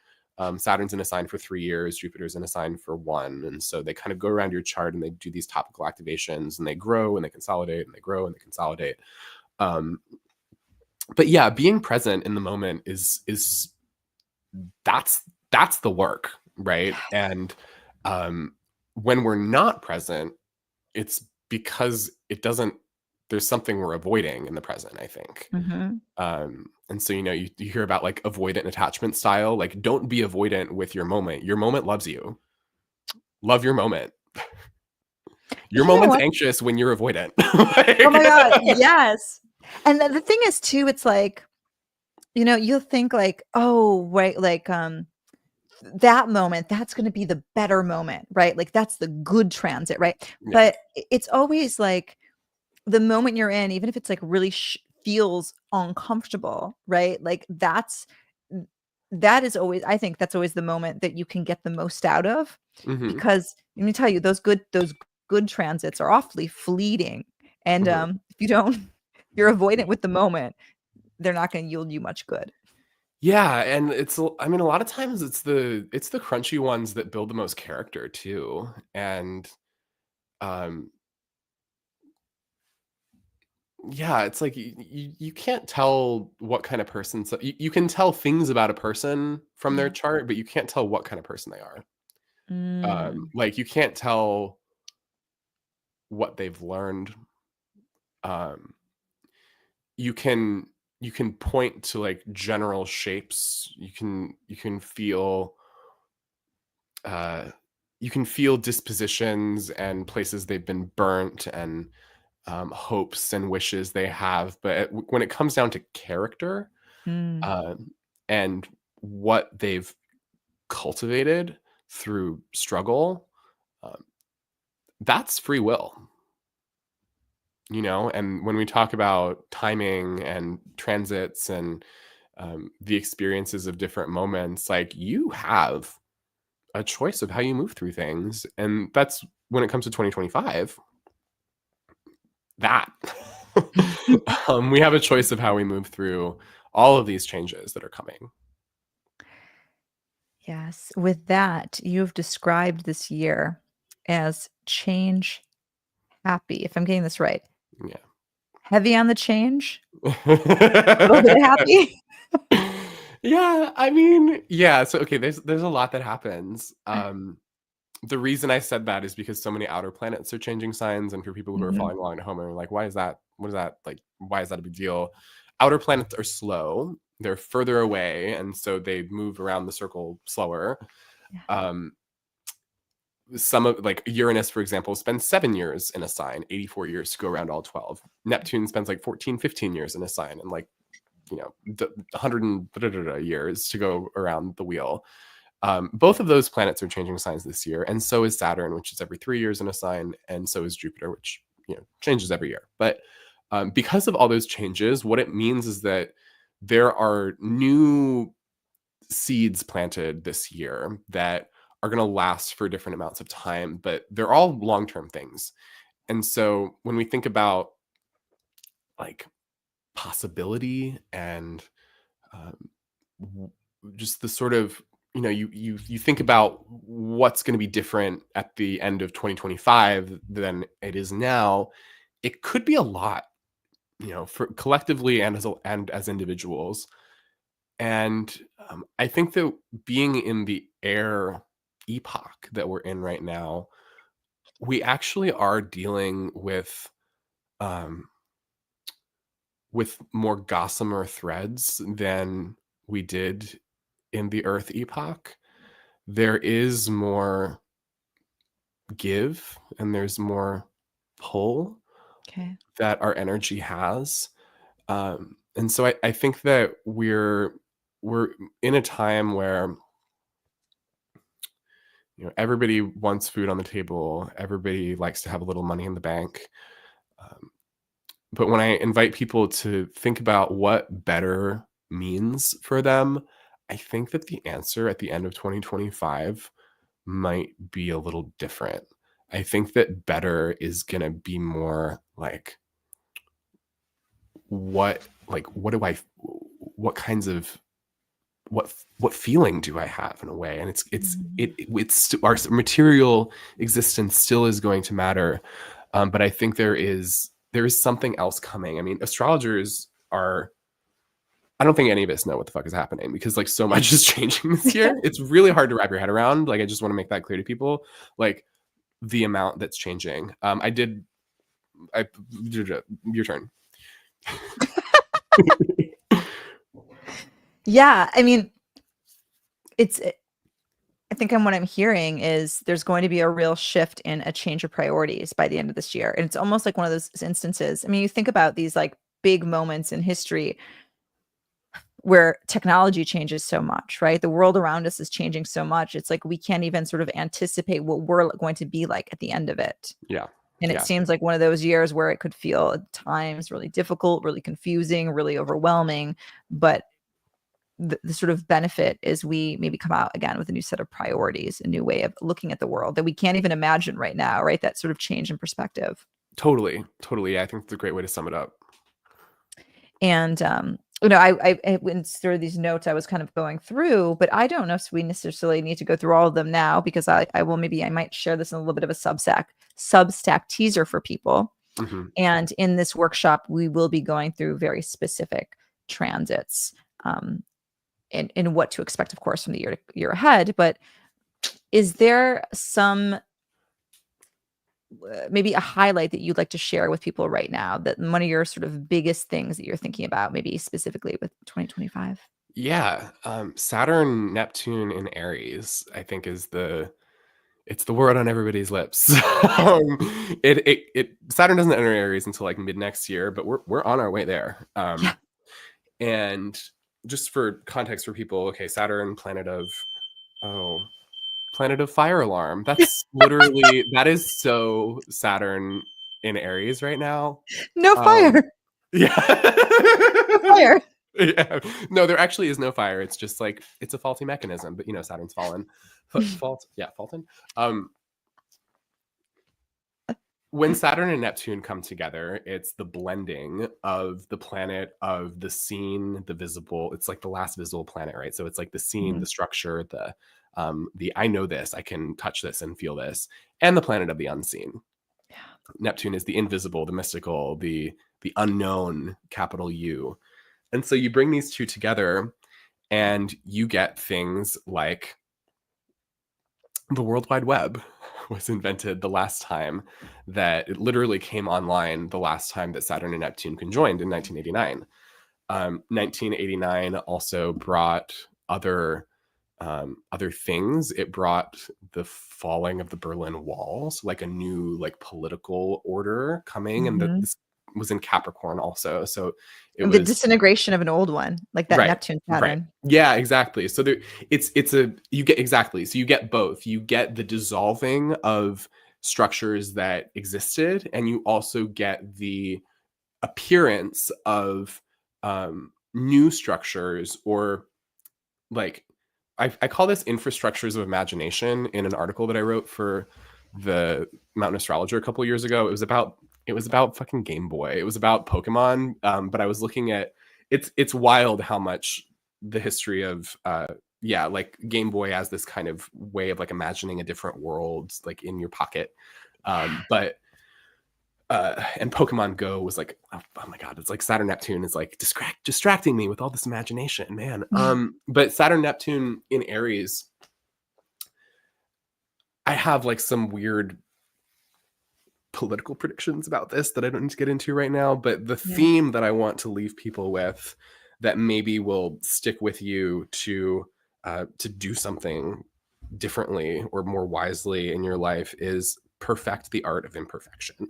Saturn's in a sign for 3 years, Jupiter's in a sign for 1, and so they kind of go around your chart and they do these topical activations and they grow and they consolidate and they grow and they consolidate. Um, but yeah, being present in the moment is that's the work, right? And um, when we're not present, it's because it doesn't. There's something we're avoiding in the present, I think. Mhm. And so you hear about like avoidant attachment style. Like, don't be avoidant with your moment. Your moment loves you. Love your moment. Your You know moment's what? anxious when you're avoidant. Oh my Like- god, yes. And the thing is too, it's like, you'll think like, "Oh, right, like, that moment, that's gonna be the better moment," right? Like, that's the good transit, right? yeah. But it's always like the moment you're in, even if it's like really feels uncomfortable, right? Like, that is always, I think that's always the moment that you can get the most out of, Hmm. because let me tell you, those good transits are awfully fleeting. And Hmm. if you don't if you're avoidant with the moment, they're not gonna yield you much good. Yeah, and I mean, a lot of times it's the crunchy ones that build the most character too. And um yeah, it's like you can't tell what kind of person, so you can tell things about a person from their Yeah. chart, but you can't tell what kind of person they are. Mm. Like you can't tell what they've learned. Um, you can point to like general shapes. You can feel uh you can feel dispositions and places they've been burnt, and hopes and wishes they have. But when it comes down to character, Mm. and what they've cultivated through struggle, um, that's free will, and when we talk about timing and transits and the experiences of different moments, like, you have a choice of how you move through things. And that's when it comes to 2025, that we have a choice of how we move through all of these changes that are coming. Yes. With that, you've described this year as change happy, if I'm getting this right. Yeah. Heavy on the change, a little bit happy. Yeah, I mean, yeah. So okay, there's a lot that happens. The reason I said that is because so many outer planets are changing signs, and for people who are Mhm. following along at home and are like, why is that? What is that like? Why is that a big deal? Outer planets are slow; they're further away, and so they move around the circle slower. Yeah. Um, some of, like, Uranus, for example, spends 7 years in a sign, 84 years to go around all 12. Neptune spends like 14, 15 years in a sign, and like 100 and years to go around the wheel. Both of those planets are changing signs this year, and so is Saturn, which is every 3 years in a sign, and so is Jupiter, which changes every year. But because of all those changes, what it means is that there are new seeds planted this year that are going to last for different amounts of time, but they're all long-term things. And so when we think about, like, possibility and um, just the sort of, you think about what's going to be different at the end of 2025 than it is now, it could be a lot, for collectively and as individuals. And I think that being in the air epoch that we're in right now, we actually are dealing um, with more gossamer threads than we did in the Earth epoch. There is more give and there's more pull Okay. that our energy has. And so I think that we're in a time where everybody wants food on the table, everybody likes to have a little money in the bank. But when I invite people to think about what better means for them, I think that the answer at the end of 2025 might be a little different. I think that better is going to be more like, what what kinds of, what feeling do I have, in a way? And it's our material existence still is going to matter. But I think there is something else coming. I mean, astrologers are, I don't think any of us know what the fuck is happening, because like so much is changing this year. It's really hard to wrap your head around. Like, I just want to make that clear to people, like, the amount that's changing. Your turn. Yeah, I mean, I think what I'm hearing is there's going to be a real shift in a change of priorities by the end of this year. And it's almost like one of those instances. I mean, you think about these like big moments in history where technology changes so much, right? The world around us is changing so much. It's like we can't even sort of anticipate what we're going to be like at the end of it. Yeah. And it seems like one of those years where it could feel at times really difficult, really confusing, really overwhelming. But the sort of benefit is we maybe come out again with a new set of priorities, a new way of looking at the world that we can't even imagine right now, right? That sort of change in perspective. Totally. Yeah, I think it's a great way to sum it up. And I went through these notes I was kind of going through, but I don't know if we necessarily need to go through all of them now, because I might share this in a little bit of a Substack teaser for people. Mm-hmm. And in this workshop, we will be going through very specific transits, in what to expect, of course, from the year ahead. But is there some maybe a highlight that you'd like to share with people right now, that one of your sort of biggest things that you're thinking about, maybe specifically with 2025? Yeah. Saturn, Neptune in Aries, I think, is It's the word on everybody's lips. Saturn doesn't enter Aries until like mid next year, but we're on our way there. Yeah. And just for context for people, okay, Saturn, planet of fire alarm. That's literally that is so Saturn in Aries right now. No fire. Yeah. Fire. Yeah. No, there actually is no fire. It's just like it's a faulty mechanism, but you know, Saturn's fallen. Faulton. When Saturn and Neptune come together, it's the blending of the planet of the seen, the visible. It's like the last visible planet, right? So it's like the seen, the structure, the I know this, I can touch this and feel this, and the planet of the unseen. Yeah. Neptune is the invisible, the mystical, the unknown, capital U. And so you bring these two together and you get things like the World Wide Web was invented the last time that it literally came online, the last time that Saturn and Neptune conjoined in 1989. 1989 also brought other things. It brought the falling of the Berlin Wall, so like a new like political order coming, and this was in Capricorn also. So it the was disintegration of an old one, like that Neptune pattern. Right. Yeah, exactly. So you get both. You get the dissolving of structures that existed, and you also get the appearance of new structures, or like I call this infrastructures of imagination in an article that I wrote for the Mountain Astrologer a couple of years ago. It was about fucking Game Boy. It was about Pokemon. But I was looking at it's wild how much the history of like Game Boy as this kind of way of like imagining a different world like in your pocket. And Pokemon Go was like, oh my God, it's like Saturn Neptune is like distracting me with all this imagination, man. But Saturn Neptune in Aries, I have like some weird political predictions about this that I don't need to get into right now. But the theme that I want to leave people with that maybe will stick with you to do something differently or more wisely in your life is perfect the art of imperfection.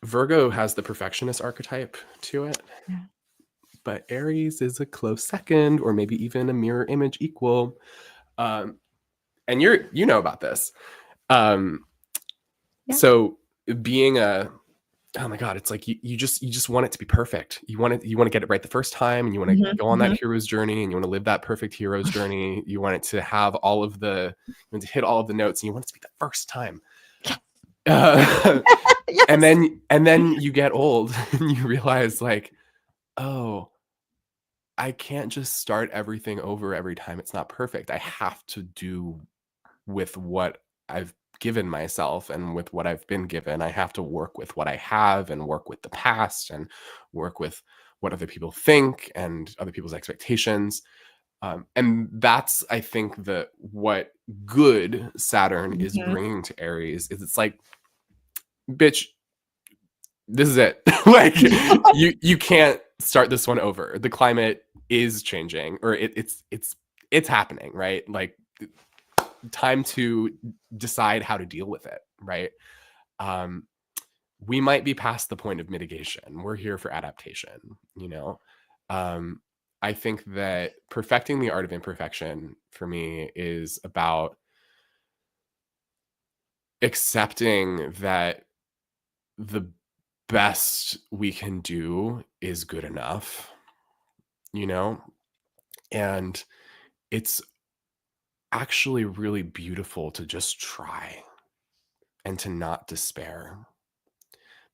Virgo has the perfectionist archetype to it, but Aries is a close second, or maybe even a mirror image equal. And you know about this. So being oh my God, it's like you just want it to be perfect. You want to get it right the first time, and you want to go on that hero's journey, and you want to live that perfect hero's journey. You want it to have to hit all of the notes, and you want it to be the first time. Yes. And then you get old and you realize like, oh, I can't just start everything over every time. It's not perfect. I have to do with what I've given myself and with what I've been given. I have to work with what I have and work with the past and work with what other people think and other people's expectations. And that's, I think, what good Saturn is bringing to Aries is it's like, bitch, this is it. Like you can't start this one over. The climate is changing, or it's happening, right? Like time to decide how to deal with it, right? We might be past the point of mitigation. We're here for adaptation, you know? I think that perfecting the art of imperfection for me is about accepting that the best we can do is good enough, you know? And it's actually really beautiful to just try and to not despair.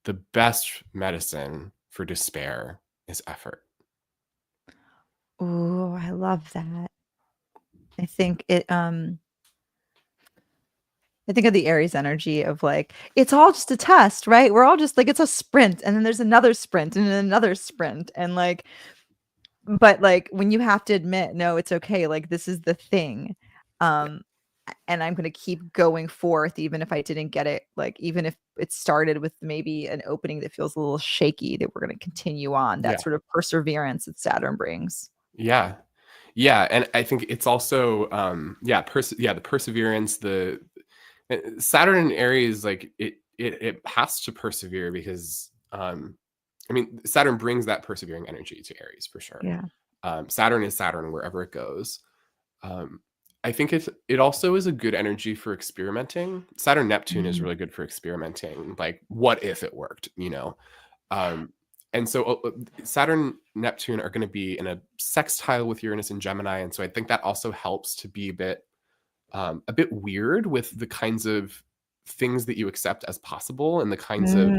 The best medicine for despair is effort. Oh, I love that. I think I think of the Aries energy of like, it's all just a test, right? We're all just like, it's a sprint, and then there's another sprint and another sprint. And like, but like when you have to admit, no, it's okay. Like this is the thing. and I'm going to keep going forth, even if I didn't get it. Like, even if it started with maybe an opening that feels a little shaky, that we're going to continue on. That sort of perseverance that Saturn brings. Yeah. Yeah. And I think it's also, the perseverance, the Saturn in Aries, like it has to persevere because, I mean, Saturn brings that persevering energy to Aries for sure. Yeah. Saturn is Saturn wherever it goes. I think it also is a good energy for experimenting. Saturn Neptune is really good for experimenting. Like, what if it worked, you know? And so Saturn Neptune are going to be in a sextile with Uranus and Gemini. And so I think that also helps to be a bit weird with the kinds of things that you accept as possible and the kinds of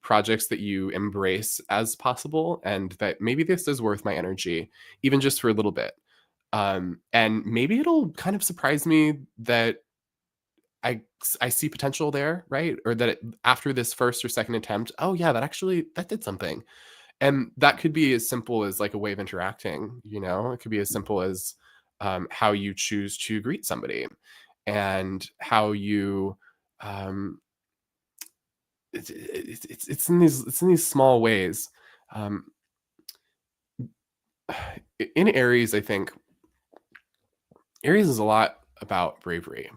projects that you embrace as possible, and that maybe this is worth my energy, even just for a little bit. And maybe it'll kind of surprise me that I see potential there, right? Or that after this first or second attempt, oh yeah, that did something. And that could be as simple as like a way of interacting, you know? It could be as simple as how you choose to greet somebody, and how you it's in these small ways. In Aries, I think Aries is a lot about bravery.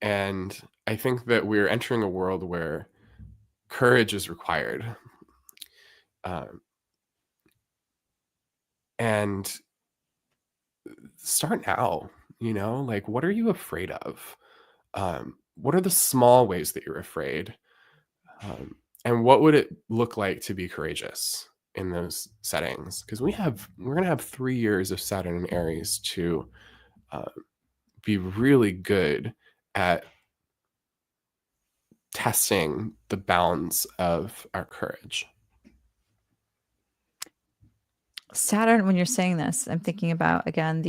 And I think that we're entering a world where courage is required. And start now, you know, like, what are you afraid of? What are the small ways that you're afraid? And what would it look like to be courageous in those settings? Because we're going to have 3 years of Saturn and Aries to be really good at testing the bounds of our courage. Saturn, when you're saying this, I'm thinking about, again,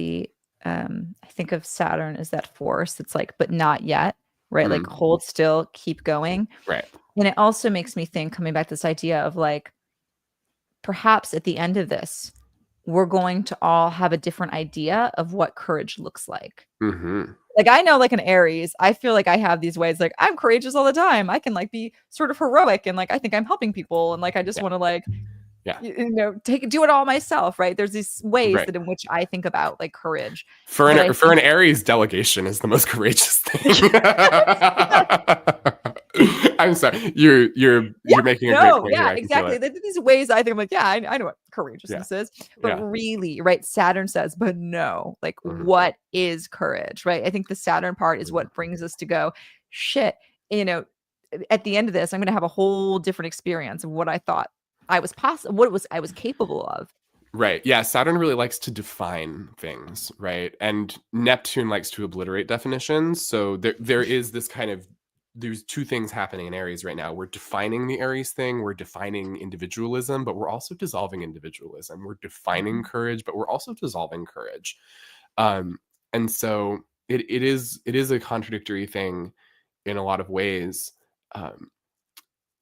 I think of Saturn as that force that's like, but not yet, right? Like, hold still, keep going. Right. And it also makes me think, coming back to this idea of like, perhaps at the end of this, we're going to all have a different idea of what courage looks like. Like, I know, like, an Aries, I feel like I have these ways, like, I'm courageous all the time. I can like be sort of heroic, and like, I think I'm helping people, and like, I just want to like, you know, do it all myself, right? There's these ways that in which I think about like courage. For an Aries, delegation is the most courageous thing. I'm sorry, you're making a great point. Yeah, exactly. These ways I think I'm like, yeah, I know what courageousness is, but really, right? Saturn says, but no, like, what is courage, right? I think the Saturn part is what brings us to go, shit, you know, at the end of this, I'm going to have a whole different experience of what I thought I was I was capable of. Right. Yeah. Saturn really likes to define things, right? And Neptune likes to obliterate definitions. So there is this kind of, there's two things happening in Aries right now. We're defining the Aries thing. We're defining individualism, but we're also dissolving individualism. We're defining courage, but we're also dissolving courage. And so it is a contradictory thing in a lot of ways.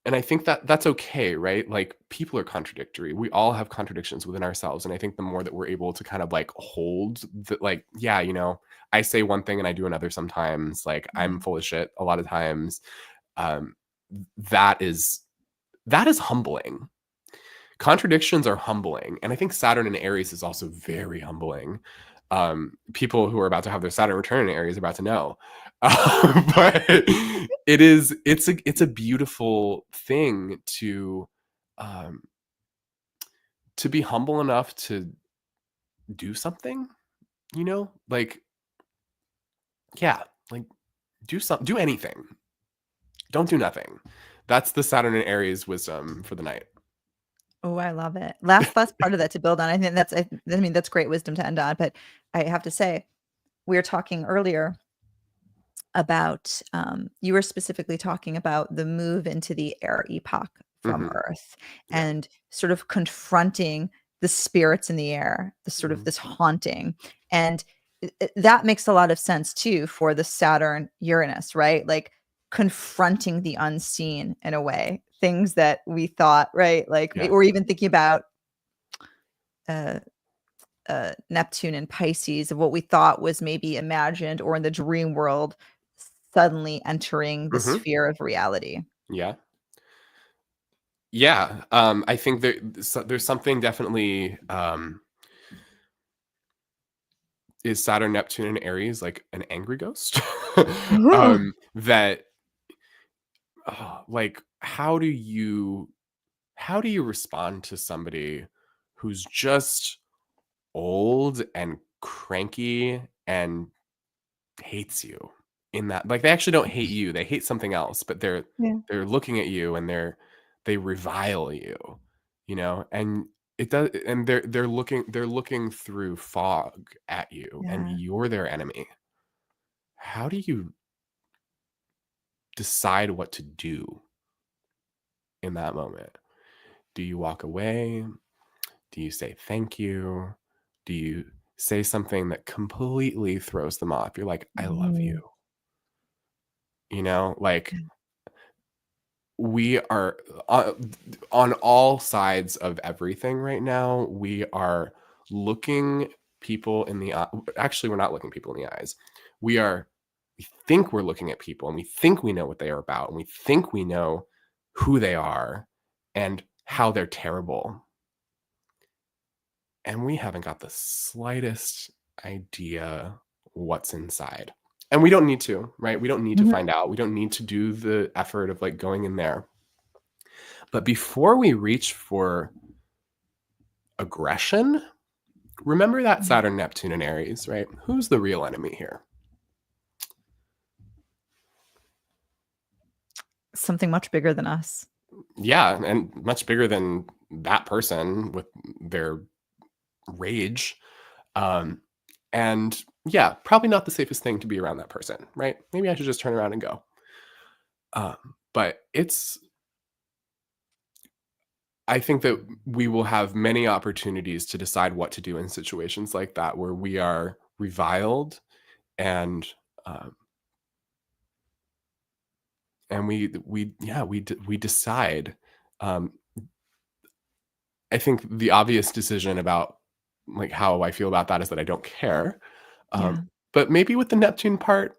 And I think that that's okay, right? Like, people are contradictory. We all have contradictions within ourselves. And I think the more that we're able to kind of like hold that, like, yeah, you know, I say one thing and I do another sometimes, like, I'm full of shit a lot of times. That is humbling. Contradictions are humbling. And I think Saturn in Aries is also very humbling. People who are about to have their Saturn return in Aries are about to know. But it's a beautiful thing to be humble enough to do something, you know, like, yeah, like, do anything. Don't do nothing. That's the Saturn and Aries wisdom for the night. Oh, I love it. Last part of that to build on. I think that's great wisdom to end on. But I have to say, we were talking earlier about, you were specifically talking about the move into the air epoch from Earth, and sort of confronting the spirits in the air, the sort of this haunting. And that makes a lot of sense too for the Saturn Uranus, right? Like, confronting the unseen in a way, things that we thought, right? Like, or even thinking about Neptune and Pisces, of what we thought was maybe imagined or in the dream world, suddenly entering the Mhm. sphere of reality. Yeah. Yeah. I think there's something definitely, is Saturn, Neptune, and Aries like an angry ghost? That, like, how do you respond to somebody who's just old and cranky and hates you in that, like, they actually don't hate you, they hate something else, but Yeah. they're looking at you and they revile you, and it does, and they're looking through fog at you, and Yeah. you're their enemy. How do you decide what to do in that moment? Do you walk away? Do you say thank you? Do you say something that completely throws them off? You're like, I love you. Mhm. Like, we are on all sides of everything right now. We are looking people in the eye. Actually, we're not looking people in the eyes. We think we're looking at people and we think we know what they are about and we think we know who they are and how they're terrible. And we haven't got the slightest idea what's inside. And we don't need to, right? We don't need to Mhm. find out. We don't need to do the effort of like going in there. But before we reach for aggression, remember that Saturn, Neptune, and Aries, right? Who's the real enemy here? Something much bigger than us. Yeah, and much bigger than that person with their rage. And yeah, probably not the safest thing to be around that person, right? Maybe I should just turn around and go. But I think that we will have many opportunities to decide what to do in situations like that, where we are reviled and um, we decide. Um, I think the obvious decision about like how I feel about that is that I don't care. Yeah. But maybe with the Neptune part,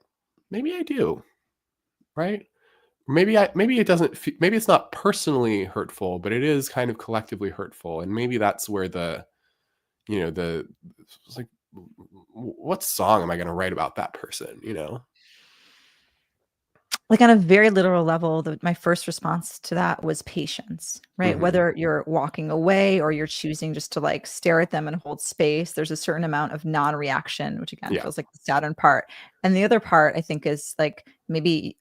maybe I do, right? Maybe it doesn't maybe it's not personally hurtful, but it is kind of collectively hurtful, and maybe that's where the it's like, what song am I going to write about that person? Like, on a very literal level, my first response to that was patience, right? Hmm. Whether you're walking away or you're choosing just to, like, stare at them and hold space, there's a certain amount of non-reaction, which again Yeah, feels like the Saturn part. And the other part I think is, like, maybe,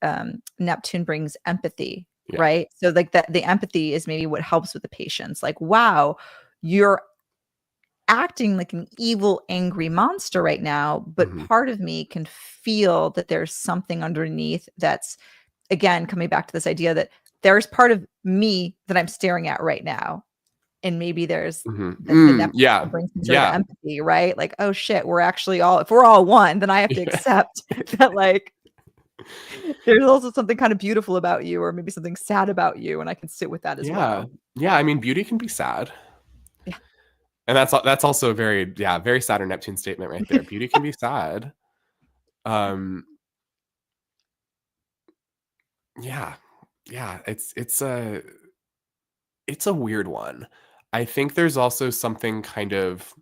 Neptune brings empathy, yeah. right? So, like, that the empathy is maybe what helps with the patience. Like, wow, you're acting like an evil, angry monster right now, but Hmm. part of me can feel that there's something underneath that's, again, coming back to this idea that there's part of me that I'm staring at right now. And maybe there's Hmm. the Neptune Yeah, brings some sort of yeah. empathy, right? Like, oh shit, we're actually all, if we're all one, then I have to Yeah. accept that, like, there's also something kind of beautiful about you, or maybe something sad about you, and I can sit with that as Yeah. well. Yeah, I mean, beauty can be sad. Yeah. And that's also a very Saturn Neptune statement right there. Beauty can be sad. Um, yeah. Yeah, it's a weird one. I think there's also something kind of,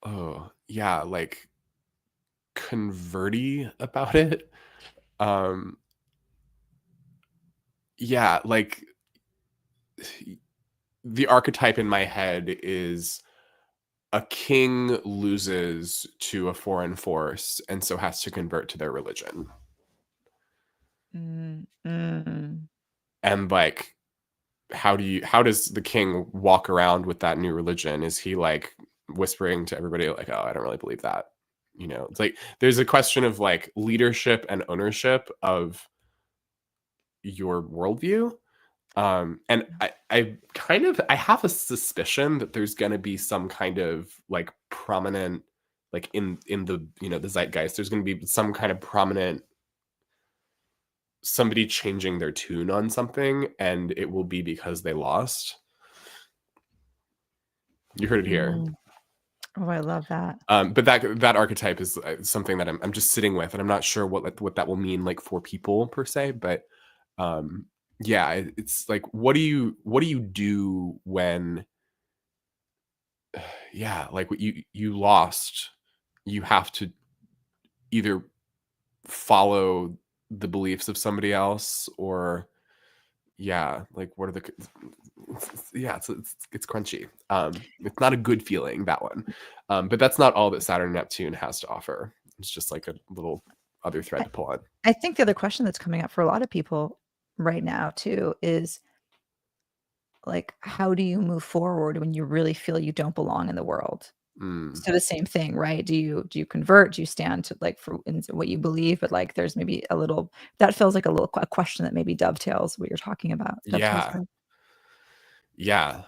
oh, yeah, like converty about it. Um, yeah, like the archetype in my head is a king loses to a foreign force and so has to convert to their religion. Mm, mm. And like, how does the king walk around with that new religion? Is he like whispering to everybody like, oh, I don't really believe that? It's like there's a question of like leadership and ownership of your worldview. And I have a suspicion that there's gonna be some kind of like prominent, like in the zeitgeist, there's gonna be some kind of prominent somebody changing their tune on something, and it will be because they lost. You heard it here. Oh, I love that. But that archetype is something that I'm just sitting with, and I'm not sure what that will mean like for people per se. But yeah, it's like, what do you do when, yeah, like you lost, you have to either follow the beliefs of somebody else, or yeah, like what are the, yeah, it's crunchy. It's not a good feeling, that one. But that's not all that Saturn and Neptune has to offer. It's just like a little other thread to pull on. I think the other question that's coming up for a lot of people right now too is like, how do you move forward when you really feel you don't belong in the world? So the same thing, right? Do you convert? Do you stand to like for in what you believe? But like, there's maybe a little that feels like a question that maybe dovetails what you're talking about. Yeah. Yeah.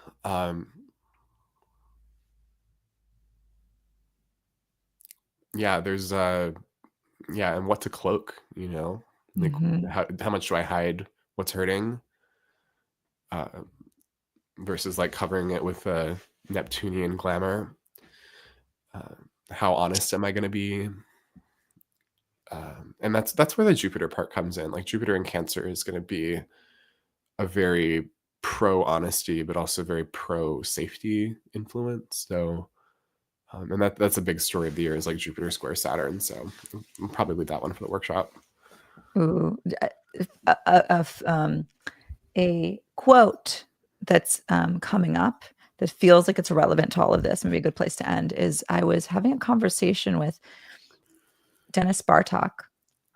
Yeah, there's yeah, and what to cloak, you know? Like how much do I hide what's hurting? Versus like covering it with a Neptunian glamour. How honest am I going to be? And that's where the Jupiter part comes in. Like Jupiter in Cancer is going to be a very pro honesty, but also very pro safety influence. So, and that's a big story of the year, is like Jupiter square Saturn. So I'll probably leave that one for the workshop. Ooh, a quote that's coming up that feels like it's relevant to all of this, maybe a good place to end, is I was having a conversation with Dennis Bartok,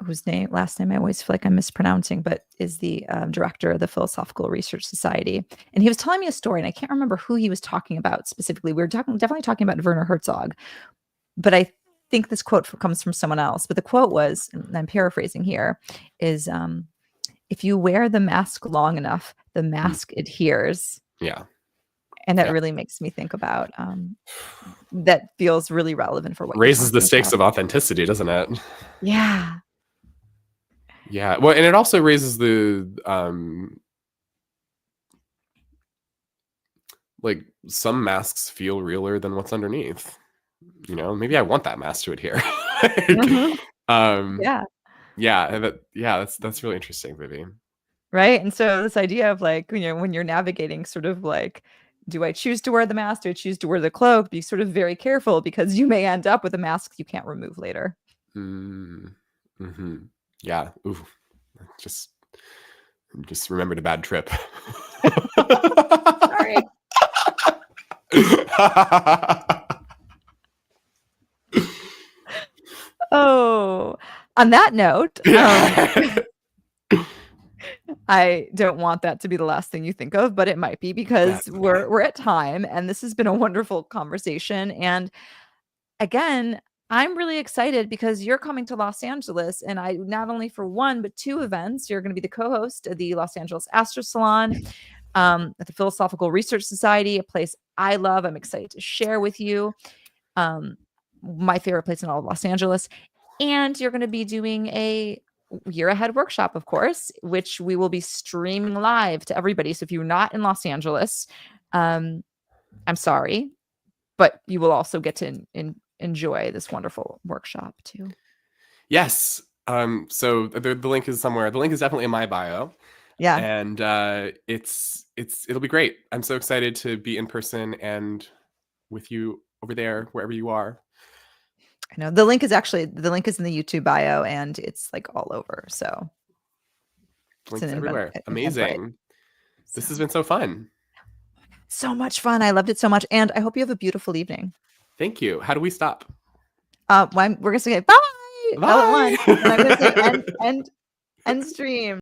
whose last name I always feel like I'm mispronouncing, but is the director of the Philosophical Research Society. And he was telling me a story, and I can't remember who he was talking about specifically. We were definitely talking about Werner Herzog, but I think this quote comes from someone else. But the quote was, and I'm paraphrasing here, is if you wear the mask long enough, the mask adheres. Yeah. And that really makes me think about that feels really relevant for what raises the stakes of authenticity, doesn't it? Yeah. Yeah. Well, and it also raises the like, some masks feel realer than what's underneath. You know, maybe I want that mask to adhere. That's really interesting, Vivi. Right. And so this idea of like, you know, when you're navigating sort of like, do I choose to wear the mask? Do I choose to wear the cloak? Be sort of very careful, because you may end up with a mask you can't remove later. Yeah. Ooh. Just remembered a bad trip. Sorry. Oh, on that note, I don't want that to be the last thing you think of, but it might be, because we're at time, and this has been a wonderful conversation. And again, I'm really excited because you're coming to Los Angeles, and I not only for one but two events. You're going to be the co-host of the Los Angeles Astro Salon at the Philosophical Research Society, a place I love. I'm excited to share with you. My favorite place in all of Los Angeles. And you're going to be doing a year ahead workshop, of course, which we will be streaming live to everybody. So if you're not in Los Angeles, I'm sorry, but you will also get to enjoy this wonderful workshop too. Yes. So the link is somewhere. The link is definitely in my bio. Yeah. And it'll be great. I'm so excited to be in person and with you over there, wherever you are. I know the link is in the YouTube bio, and it's like all over. So links everywhere. Amazing. This has been so fun. So much fun. I loved it so much. And I hope you have a beautiful evening. Thank you. How do we stop? We're going to say bye. Bye. All at once. And I'm going to say end stream.